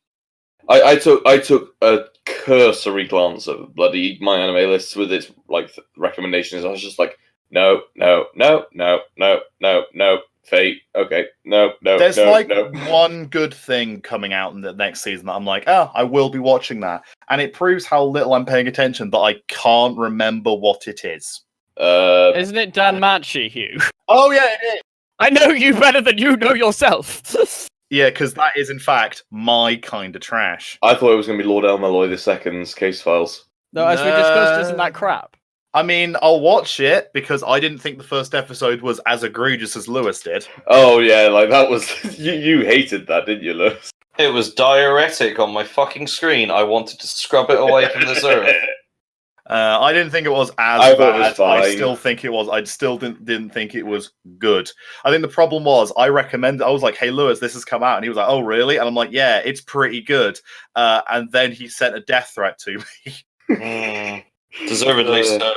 I took a cursory glance at bloody my anime list with its like recommendations. I was just like, no. Fate. Okay. No. There's no. one good thing coming out in the next season that I'm like, oh, I will be watching that. And it proves how little I'm paying attention that I can't remember what it is. Isn't it Dan Machi, Hugh? Oh, yeah, it is. I know you better than you know yourself. Yeah, because that is, in fact, my kind of trash. I thought it was going to be Lord Elmalloy II's case files. No, as we discussed, isn't that crap? I mean, I'll watch it because I didn't think the first episode was as egregious as Lewis did. Oh yeah, like that was you hated that, didn't you, Lewis? It was diuretic on my fucking screen. I wanted to scrub it away from this earth. I didn't think it was as I bad. thought it was fine. I still think it was. I still didn't think it was good. I think the problem was I recommended. I was like, "Hey, Lewis, this has come out," and he was like, "Oh, really?" And I'm like, "Yeah, it's pretty good." And then he sent a death threat to me. Deservedly so.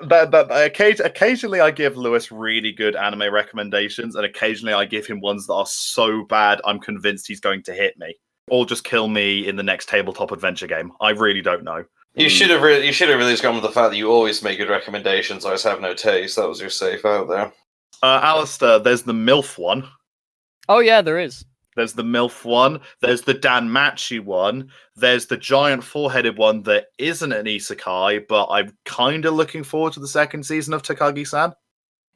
But occasionally I give Lewis really good anime recommendations, and occasionally I give him ones that are so bad I'm convinced he's going to hit me or just kill me in the next tabletop adventure game. I really don't know. You should have really gone with the fact that you always make good recommendations. I just have no taste. That was your safe out there. Alastair, there's the MILF one. Oh yeah, there is. There's the MILF one. There's the Dan Machi one. There's the giant four-headed one that isn't an isekai, but I'm kind of looking forward to the second season of Takagi-san.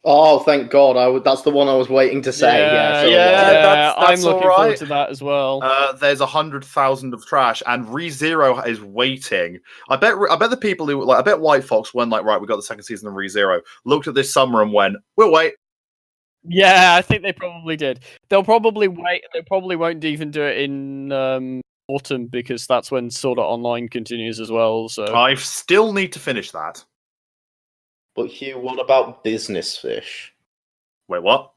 Oh, thank God! That's the one I was waiting to say. That's I'm looking all forward right. to that as well. There's 100,000 of trash, and ReZero is waiting. I bet the people who I bet White Fox went like, right, we got the second season of ReZero. Looked at this summer and went, we'll wait. Yeah, I think they probably did. They'll probably wait. They probably won't even do it in autumn because that's when Sword Art Online continues as well. So I still need to finish that. But Hugh, what about Business Fish? Wait, what?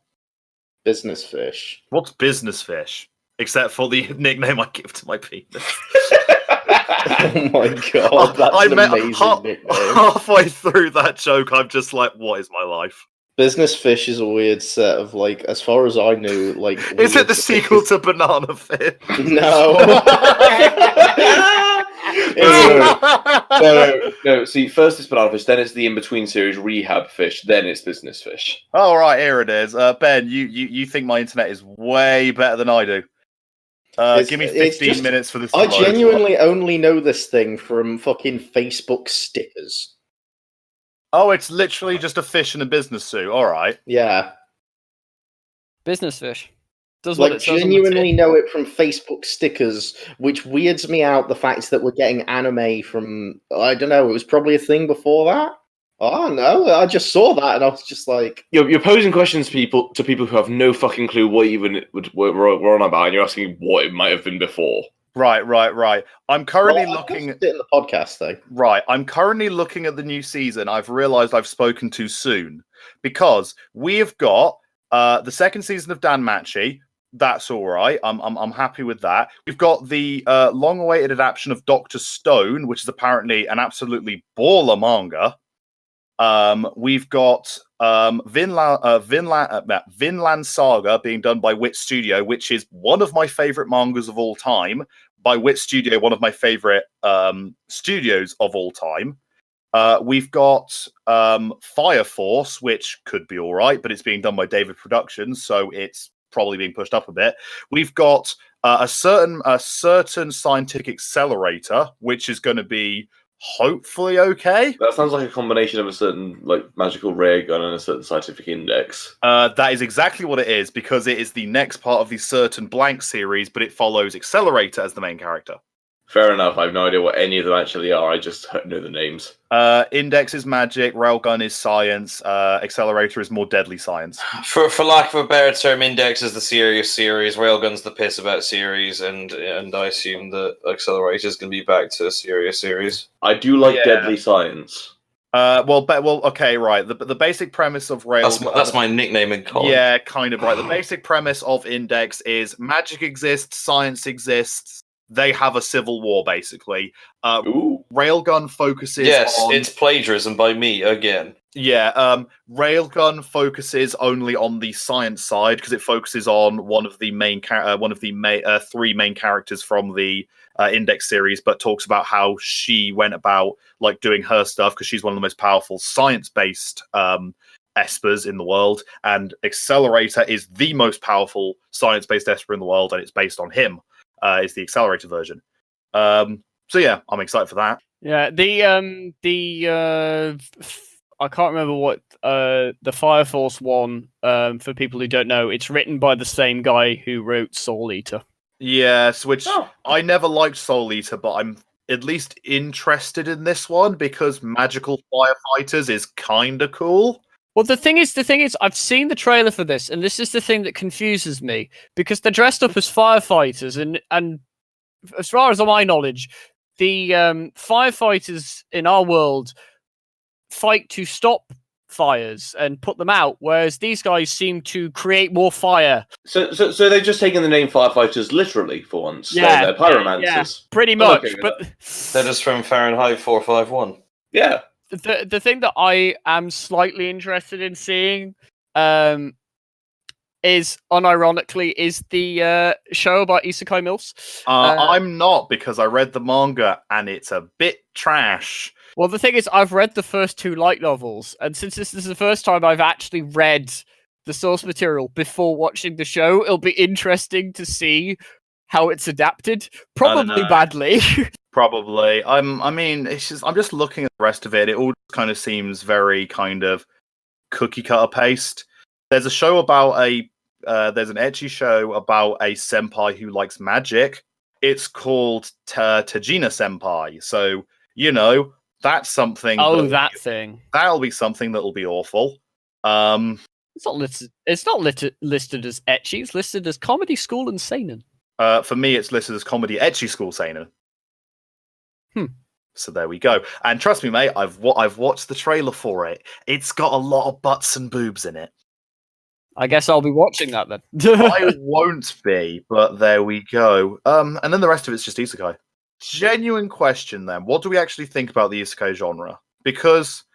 Business Fish. What's Business Fish? Except for the nickname I give to my penis. Oh my God, that's an amazing nickname. Halfway through that joke, I'm just like, what is my life? Business Fish is a weird set of, like, as far as I knew, like... Is it the sequel to Banana Fish? No. No. See, first it's banana fish, then it's the in-between series rehab fish, then it's business fish. All right, here it is. Ben, you think my internet is way better than I do? Give me 15 minutes for this to I load. genuinely only know this thing from fucking Facebook stickers. Oh, it's literally just a fish in a business suit. All right. Yeah. Business fish. Does what Like, it says on the genuinely tin. know it from Facebook stickers, which weirds me out, the fact that we're getting anime from, I don't know, it was probably a thing before that? Oh, no, I just saw that and I was just like... You're posing questions to people who have no fucking clue what even we're on about, and you're asking what it might have been before. Right. I'm currently Well, looking at it in the podcast, though. Right, I'm currently looking at the new season. I've realised I've spoken too soon because we have got the second season of Dan Machi. That's all right. I'm happy with that. We've got the long-awaited adaptation of Dr. Stone, which is apparently an absolutely baller manga. We've got Vinland Saga being done by Wit Studio, which is one of my favorite mangas of all time. By Wit Studio, one of my favorite studios of all time. We've got Fire Force, which could be all right, but it's being done by David Productions, so it's probably being pushed up a bit. We've got a certain scientific accelerator, which is going to be hopefully okay. That sounds like a combination of a certain magical ray gun and a certain scientific index. That is exactly what it is, because it is the next part of the Certain Blank series, but it follows Accelerator as the main character. Fair enough. I have no idea what any of them actually are. I just know the names. Index is magic, railgun is science, Accelerator is more deadly science. For lack of a better term, Index is the serious series, Railgun's the piss about series, and I assume that Accelerator is going to be back to a serious series. I do like deadly science. Okay, right. The basic premise of Railgun... That's my nickname in college. Yeah, kind of right. The basic premise of Index is magic exists, science exists, they have a civil war, basically. Railgun focuses on... it's plagiarism by me, again. Yeah, Railgun focuses only on the science side, because it focuses on one of the three main characters from the Index series, but talks about how she went about doing her stuff, because she's one of the most powerful science-based espers in the world, and Accelerator is the most powerful science-based esper in the world, and it's based on him. Is the Accelerator version. So yeah, I'm excited for that. Yeah, I can't remember what the Fire Force one. For people who don't know, it's written by the same guy who wrote Soul Eater. Yes, which I never liked Soul Eater, but I'm at least interested in this one because magical firefighters is kind of cool. Well, the thing is, I've seen the trailer for this, and this is the thing that confuses me, because they're dressed up as firefighters, and as far as my knowledge, the firefighters in our world fight to stop fires and put them out, whereas these guys seem to create more fire. So they've just taken the name firefighters literally for once. Yeah, they're pyromancers. Yeah, pretty much. Okay, but They're just from Fahrenheit 451. Yeah. The thing that I am slightly interested in seeing is, unironically, is the show about Isekai MILFs. I'm not, because I read the manga and it's a bit trash. Well, the thing is, I've read the first two light novels, and since this is the first time I've actually read the source material before watching the show, it'll be interesting to see how it's adapted. Probably badly. Probably. I'm just looking at the rest of it. It all kind of seems very kind of cookie cutter paste. There's a show about there's an ecchi show about a senpai who likes magic. It's called Tajina Senpai. So, that's something. Oh, that thing. That'll be something that'll be awful. It's not listed. It's not listed as ecchi. It's listed as comedy school and seinen. For me, it's listed as comedy ecchi school seinen. So there we go. And trust me, mate, I've watched the trailer for it. It's got a lot of butts and boobs in it. I guess I'll be watching that then. I won't be, but there we go. And then the rest of it's just isekai. Genuine question then. What do we actually think about the isekai genre? Because,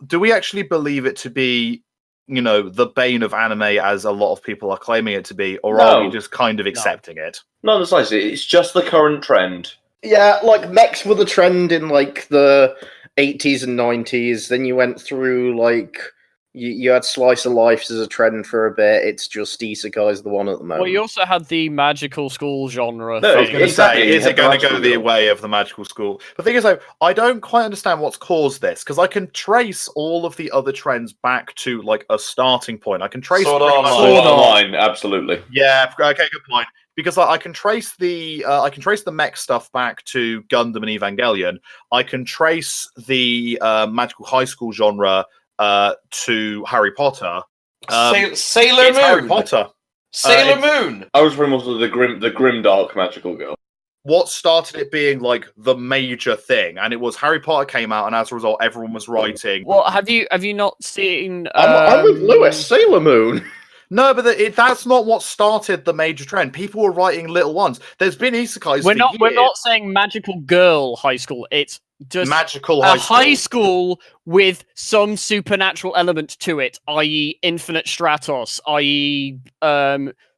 do we actually believe it to be, the bane of anime as a lot of people are claiming it to be, or are we just kind of accepting it? No, precisely. It's just the current trend. Yeah, like mechs were the trend in like the 80s and 90s. Then you went through like you had slice of life as a trend for a bit. It's just isekai's the one at the moment. Well, you also had the magical school genre. No, I was thing. going to Exactly, say, you is had it the going to go magical the girl. way of the magical school? The thing is, though, I don't quite understand what's caused this because I can trace all of the other trends back to like a starting point. I can trace Sword pretty Art much- Online. Sword Online, absolutely. Yeah, okay, good point. Because I can trace the mech stuff back to Gundam and Evangelion. I can trace the magical high school genre to Harry Potter. Sailor It's Moon. Harry Potter. Sailor it's- Moon. I was pretty much the grim dark magical girl. What started it being like the major thing, and it was Harry Potter came out, and as a result, everyone was writing. Well, have you not seen? I'm with Lewis. Sailor Moon. No, but that's not what started the major trend. People were writing little ones. There's been isekais We're for not. We're years. not saying magical girl high school. It's just Magical a high school. high school with some supernatural element to it, i.e., Infinite Stratos, i.e.,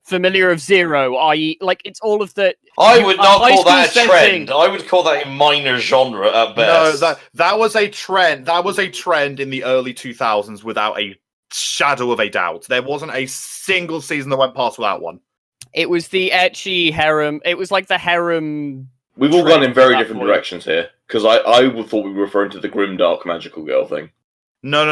Familiar of Zero, i.e., like it's all of the. I would a not high call that a school trend. setting. I would call that a minor genre at No, best. that was a trend. That was a trend in the early 2000s without a shadow of a doubt. There wasn't a single season that went past without one. It was the ecchi harem. It was like the harem. We've all Trend gone in at very that different point. directions here because I thought we were referring to the grim dark magical girl thing. No.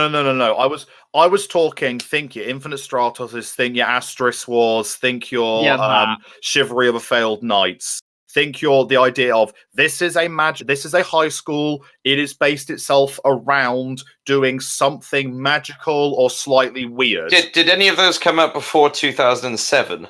I was talking. Think your Infinite Stratos is. Think your Asterisk Wars. Think your Yeah, that. Chivalry of the Failed Knights. Think your the idea of this is a This is a high school. It is based itself around doing something magical or slightly weird. Did any of those come out before 2007?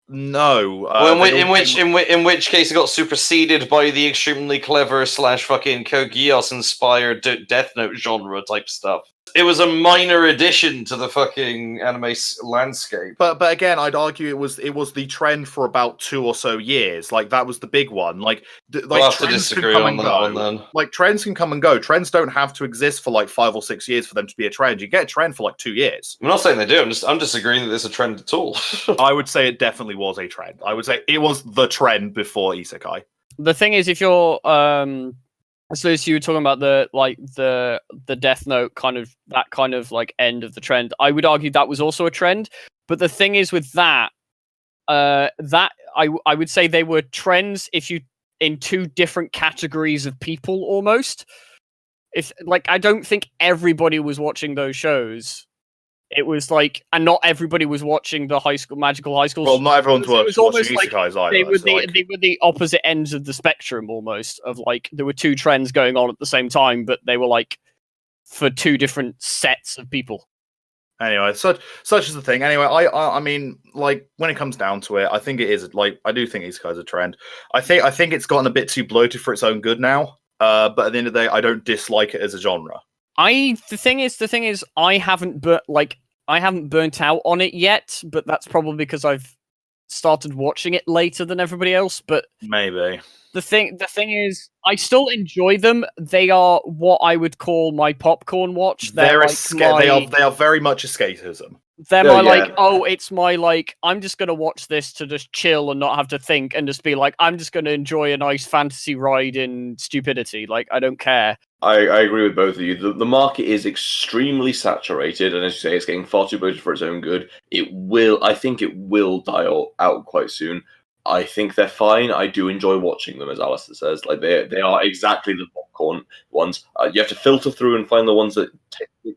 No. Well, they all in which case it got superseded by the extremely clever / fucking Code Geass inspired Death Note genre type stuff. It was a minor addition to the fucking anime landscape. But again, I'd argue it was the trend for about 2 or so years. Like that was the big one. Like We'll have to trends can disagree come on and that go. one then. Like trends can come and go. Trends don't have to exist for like 5 or 6 years for them to be a trend. You get a trend for like 2 years. I'm not saying they do. I'm disagreeing that it's a trend at all. I would say it definitely was a trend. I would say it was the trend before isekai. The thing is, if you're so you were talking about the Death Note kind of like end of the trend. I would argue that was also a trend. But the thing is with that I would say they were trends if you in two different categories of people almost. If like I don't think everybody was watching those shows. It was like, and not everybody was watching the magical high school. Well, not everyone's it was watching almost like isekais either. they were so, they were the opposite ends of the spectrum almost. Of like there were two trends going on at the same time, but they were like for two different sets of people. Anyway, such is the thing. Anyway, I mean, like when it comes down to it, I think it is like I do think isekai is a trend. I think it's gotten a bit too bloated for its own good now. But at the end of the day, I don't dislike it as a genre. The thing is, I haven't burnt out on it yet, but that's probably because I've started watching it later than everybody else. But Maybe the thing is, I still enjoy them. They are what I would call my popcorn watch. they are very much escapism. They're Oh, my yeah. like, oh, it's my like, I'm just gonna watch this to just chill and not have to think and just be like, I'm just gonna enjoy a nice fantasy ride in stupidity. Like, I don't care. I agree with both of you. The market is extremely saturated, and as you say, it's getting far too bloated for its own good. I think it will die out quite soon. I think they're fine. I do enjoy watching them, as Alastair says. Like they are exactly the popcorn ones. You have to filter through and find the ones that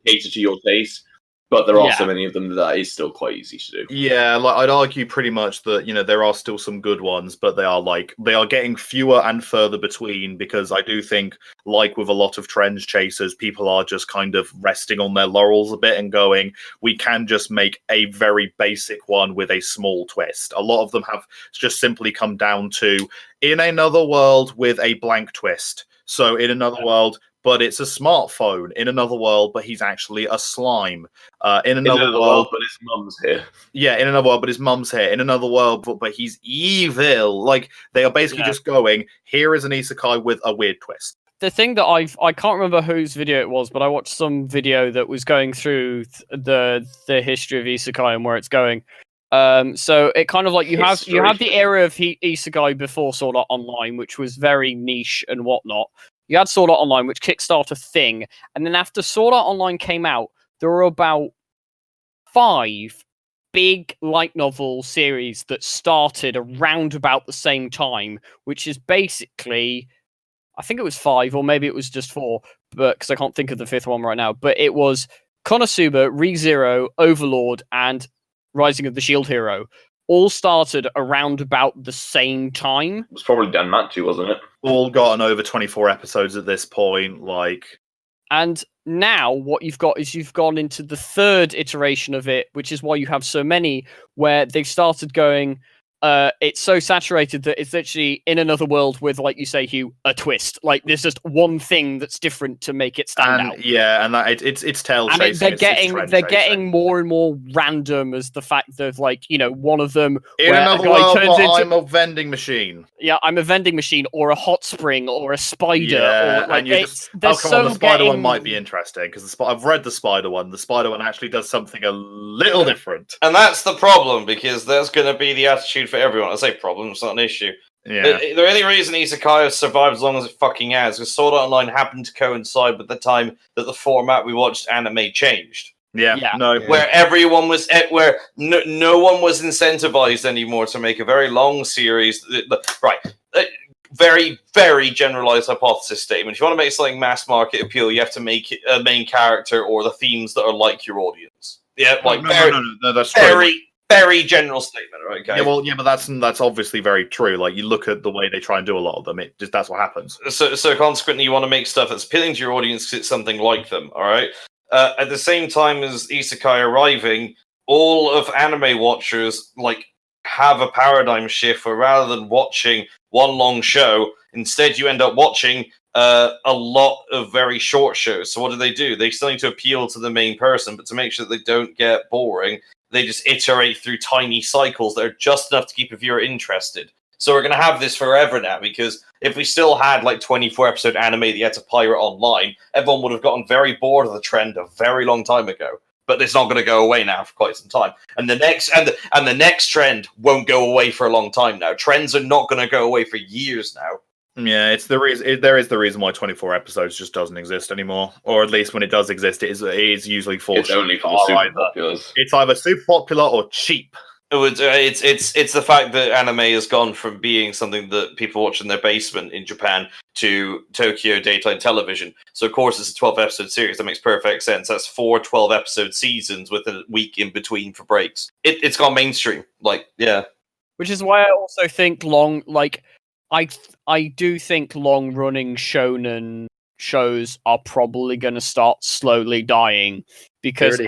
cater to your taste. But there are so many of them that is still quite easy to do. Yeah, like I'd argue pretty much that there are still some good ones, but they are getting fewer and further between because I do think, like with a lot of trends chasers, people are just kind of resting on their laurels a bit and going, we can just make a very basic one with a small twist. A lot of them have just simply come down to in another world with a blank twist. So in another world, but it's a smartphone. In another world, but he's actually a slime. In another world, but his mum's here. Yeah, in another world, but his mum's here. In another world, but he's evil. Like they are basically just going, here is an isekai with a weird twist. The thing that I can't remember whose video it was, but I watched some video that was going through the history of isekai and where it's going. So it kind of like you have History. the era of Isekai before Sword Art Online, which was very niche and whatnot. You had Sword Art Online, which kickstarted a thing, and then after Sword Art Online came out, there were about 5 big light novel series that started around about the same time, which is basically, I think it was 5, or maybe it was just 4, but because I can't think of the 5th one right now. But it was Konosuba, Re:Zero, Overlord, and Rising of the Shield Hero. All started around about the same time. It was probably Danmachi, wasn't it? All gotten over 24 episodes at this point. And now what you've got is you've gone into the 3rd iteration of it, which is why you have so many, where they've started going, it's so saturated that it's literally in another world with, like you say, Hugh, a twist. Like there's just one thing that's different to make it stand out. Yeah, and that it's tail And chasing. they're getting more and more random as the fact that, like, one of them in where another a guy world. turns into, I'm a vending machine. Yeah, I'm a vending machine, or a hot spring, or a spider. Yeah, or, like, and you they're come on, the spider one getting- might be interesting because I've read the spider one. The spider one actually does something a little different. And that's the problem, because there's going to be the attitude for everyone. I say problem, it's not an issue. Yeah, The only reason Isekai has survived as long as it fucking has is Sword Art Online happened to coincide with the time that the format we watched anime changed. Yeah. No, Where everyone was, where no one was incentivized anymore to make a very long series. Right. Very, very generalized hypothesis statement. If you want to make something mass market appeal, you have to make it a main character or the themes that are like your audience. Yeah, like no, that's true. very, very general statement. Okay. Yeah, but that's obviously very true. Like you look at the way they try and do a lot of them, that's what happens. So consequently, you want to make stuff that's appealing to your audience because it's something like them. All right. At the same time as Isekai arriving, all of anime watchers have a paradigm shift where rather than watching one long show, instead you end up watching a lot of very short shows. So what do? They still need to appeal to the main person, but to make sure that they don't get boring, they just iterate through tiny cycles that are just enough to keep a viewer interested. So we're going to have this forever now, because if we still had 24-episode anime that you had to pirate online, everyone would have gotten very bored of the trend a very long time ago. But it's not going to go away now for quite some time. And the next trend won't go away for a long time now. Trends are not going to go away for years now. Yeah, it's the reason. There is the reason why 24 episodes just doesn't exist anymore, or at least when it does exist, it is usually for. It's only for the super populars. It's either super popular or cheap. It's the fact that anime has gone from being something that people watch in their basement in Japan to Tokyo daytime television. So of course it's a 12-episode series. That makes perfect sense. That's 4 12-episode seasons with a week in between for breaks. It's gone mainstream. Which is why I also think I do think long-running shonen shows are probably going to start slowly dying, because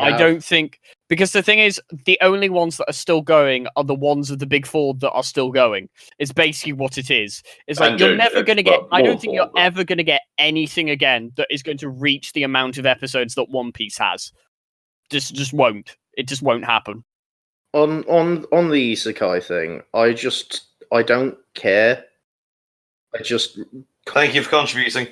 because the thing is, the only ones that are still going are the ones of the big four that are still going. It's basically what it is. It's like you're never going to get. I don't think you're ever going to get anything again that is going to reach the amount of episodes that One Piece has. Just won't. It just won't happen. On the isekai thing, I don't care. Thank you for contributing.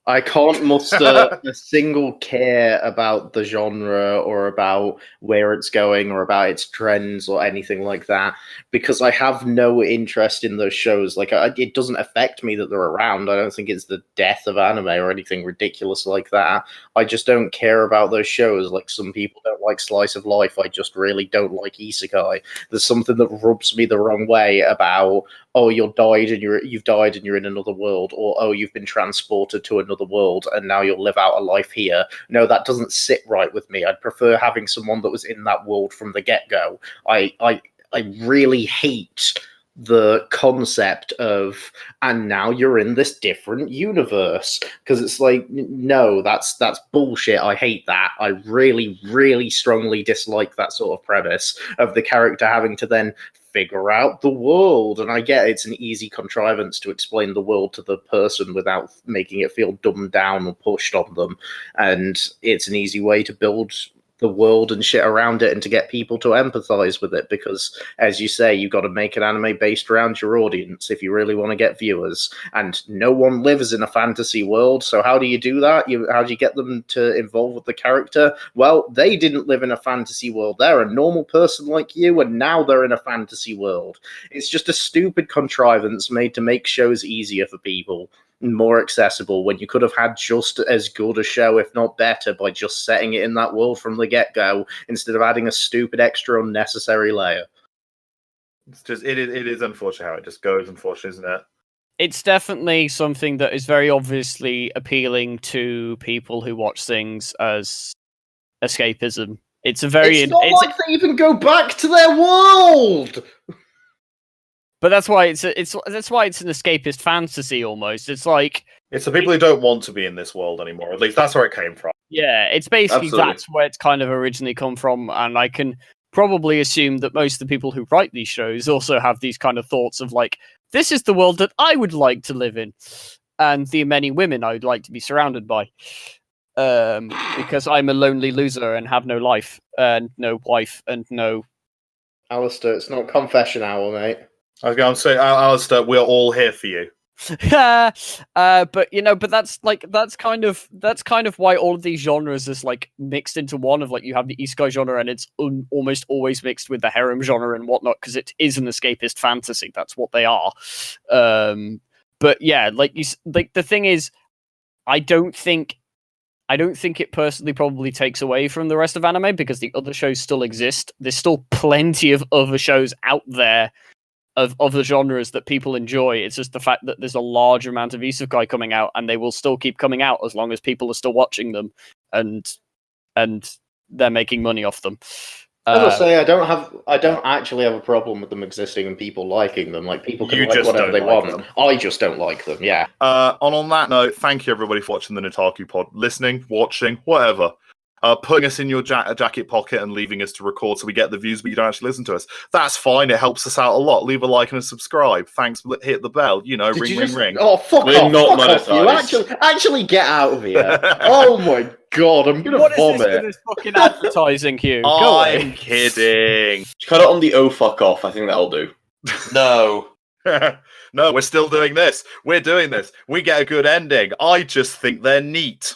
I can't muster a single care about the genre or about where it's going or about its trends or anything like that, because I have no interest in those shows. It doesn't affect me that they're around. I don't think it's the death of anime or anything ridiculous like that. I just don't care about those shows. Like some people don't like Slice of Life. I just really don't like isekai. There's something that rubs me the wrong way about, oh, you've died and you're in another world, or oh, you've been transported to another world and now you'll live out a life here. No, that doesn't sit right with me. I'd prefer having someone that was in that world from the get-go. I really hate the concept of, and now you're in this different universe, because it's like, no, that's bullshit. I hate that. I really, really strongly dislike that sort of premise of the character having to then figure out the world. And I get it's an easy contrivance to explain the world to the person without making it feel dumbed down or pushed on them, and it's an easy way to build the world and shit around it and to get people to empathize with it, because as you say, you've got to make an anime based around your audience if you really want to get viewers, and no one lives in a fantasy world, so how do you do that? How do you get them to involve with the character? Well, they didn't live in a fantasy world. They're a normal person like you, and now they're in a fantasy world. It's just a stupid contrivance made to make shows easier for people, more accessible, when you could have had just as good a show, if not better, by just setting it in that world from the get-go instead of adding a stupid extra unnecessary layer. It's just it is unfortunate how it just goes, unfortunately, isn't it? It's definitely something that is very obviously appealing to people who watch things as escapism. It's a very It's not like they even go back to their world. But that's why it's an escapist fantasy almost. It's like it's the people who don't want to be in this world anymore. At least that's where it came from. Yeah, it's basically Absolutely. That's where it's kind of originally come from, and I can probably assume that most of the people who write these shows also have these kind of thoughts of like, this is the world that I would like to live in, and the many women I would like to be surrounded by, because I'm a lonely loser and have no life and no wife and no. Alistair, it's not confession hour, mate. I was going to say, Alastair, we're all here for you. But that's kind of why all of these genres is like mixed into one. Of like, you have the isekai genre and it's almost always mixed with the harem genre and whatnot, because it is an escapist fantasy. That's what they are. But yeah, the thing is, I don't think it personally probably takes away from the rest of anime, because the other shows still exist. There's still plenty of other shows out there of the genres that people enjoy. It's just the fact that there's a large amount of isekai coming out, and they will still keep coming out as long as people are still watching them, and they're making money off them. As I say, I don't actually have a problem with them existing and people liking them. Like, people can like whatever they want. Them. I just don't like them. Yeah. On that note, thank you everybody for watching the Nottaku Pod, listening, watching, whatever. Putting us in your jacket pocket and leaving us to record so we get the views, but you don't actually listen to us. That's fine. It helps us out a lot. Leave a like and a subscribe. Thanks. Hit the bell. Ring. Oh, fuck We're off. not Fuck off, you. Actually get out of here. Oh my god, I'm gonna vomit. What is this for this fucking advertising, Hugh? Go I'm away. kidding. Cut it on the oh fuck off. I think that'll do. No. No, we're still doing this. We're doing this. We get a good ending. I just think they're neat.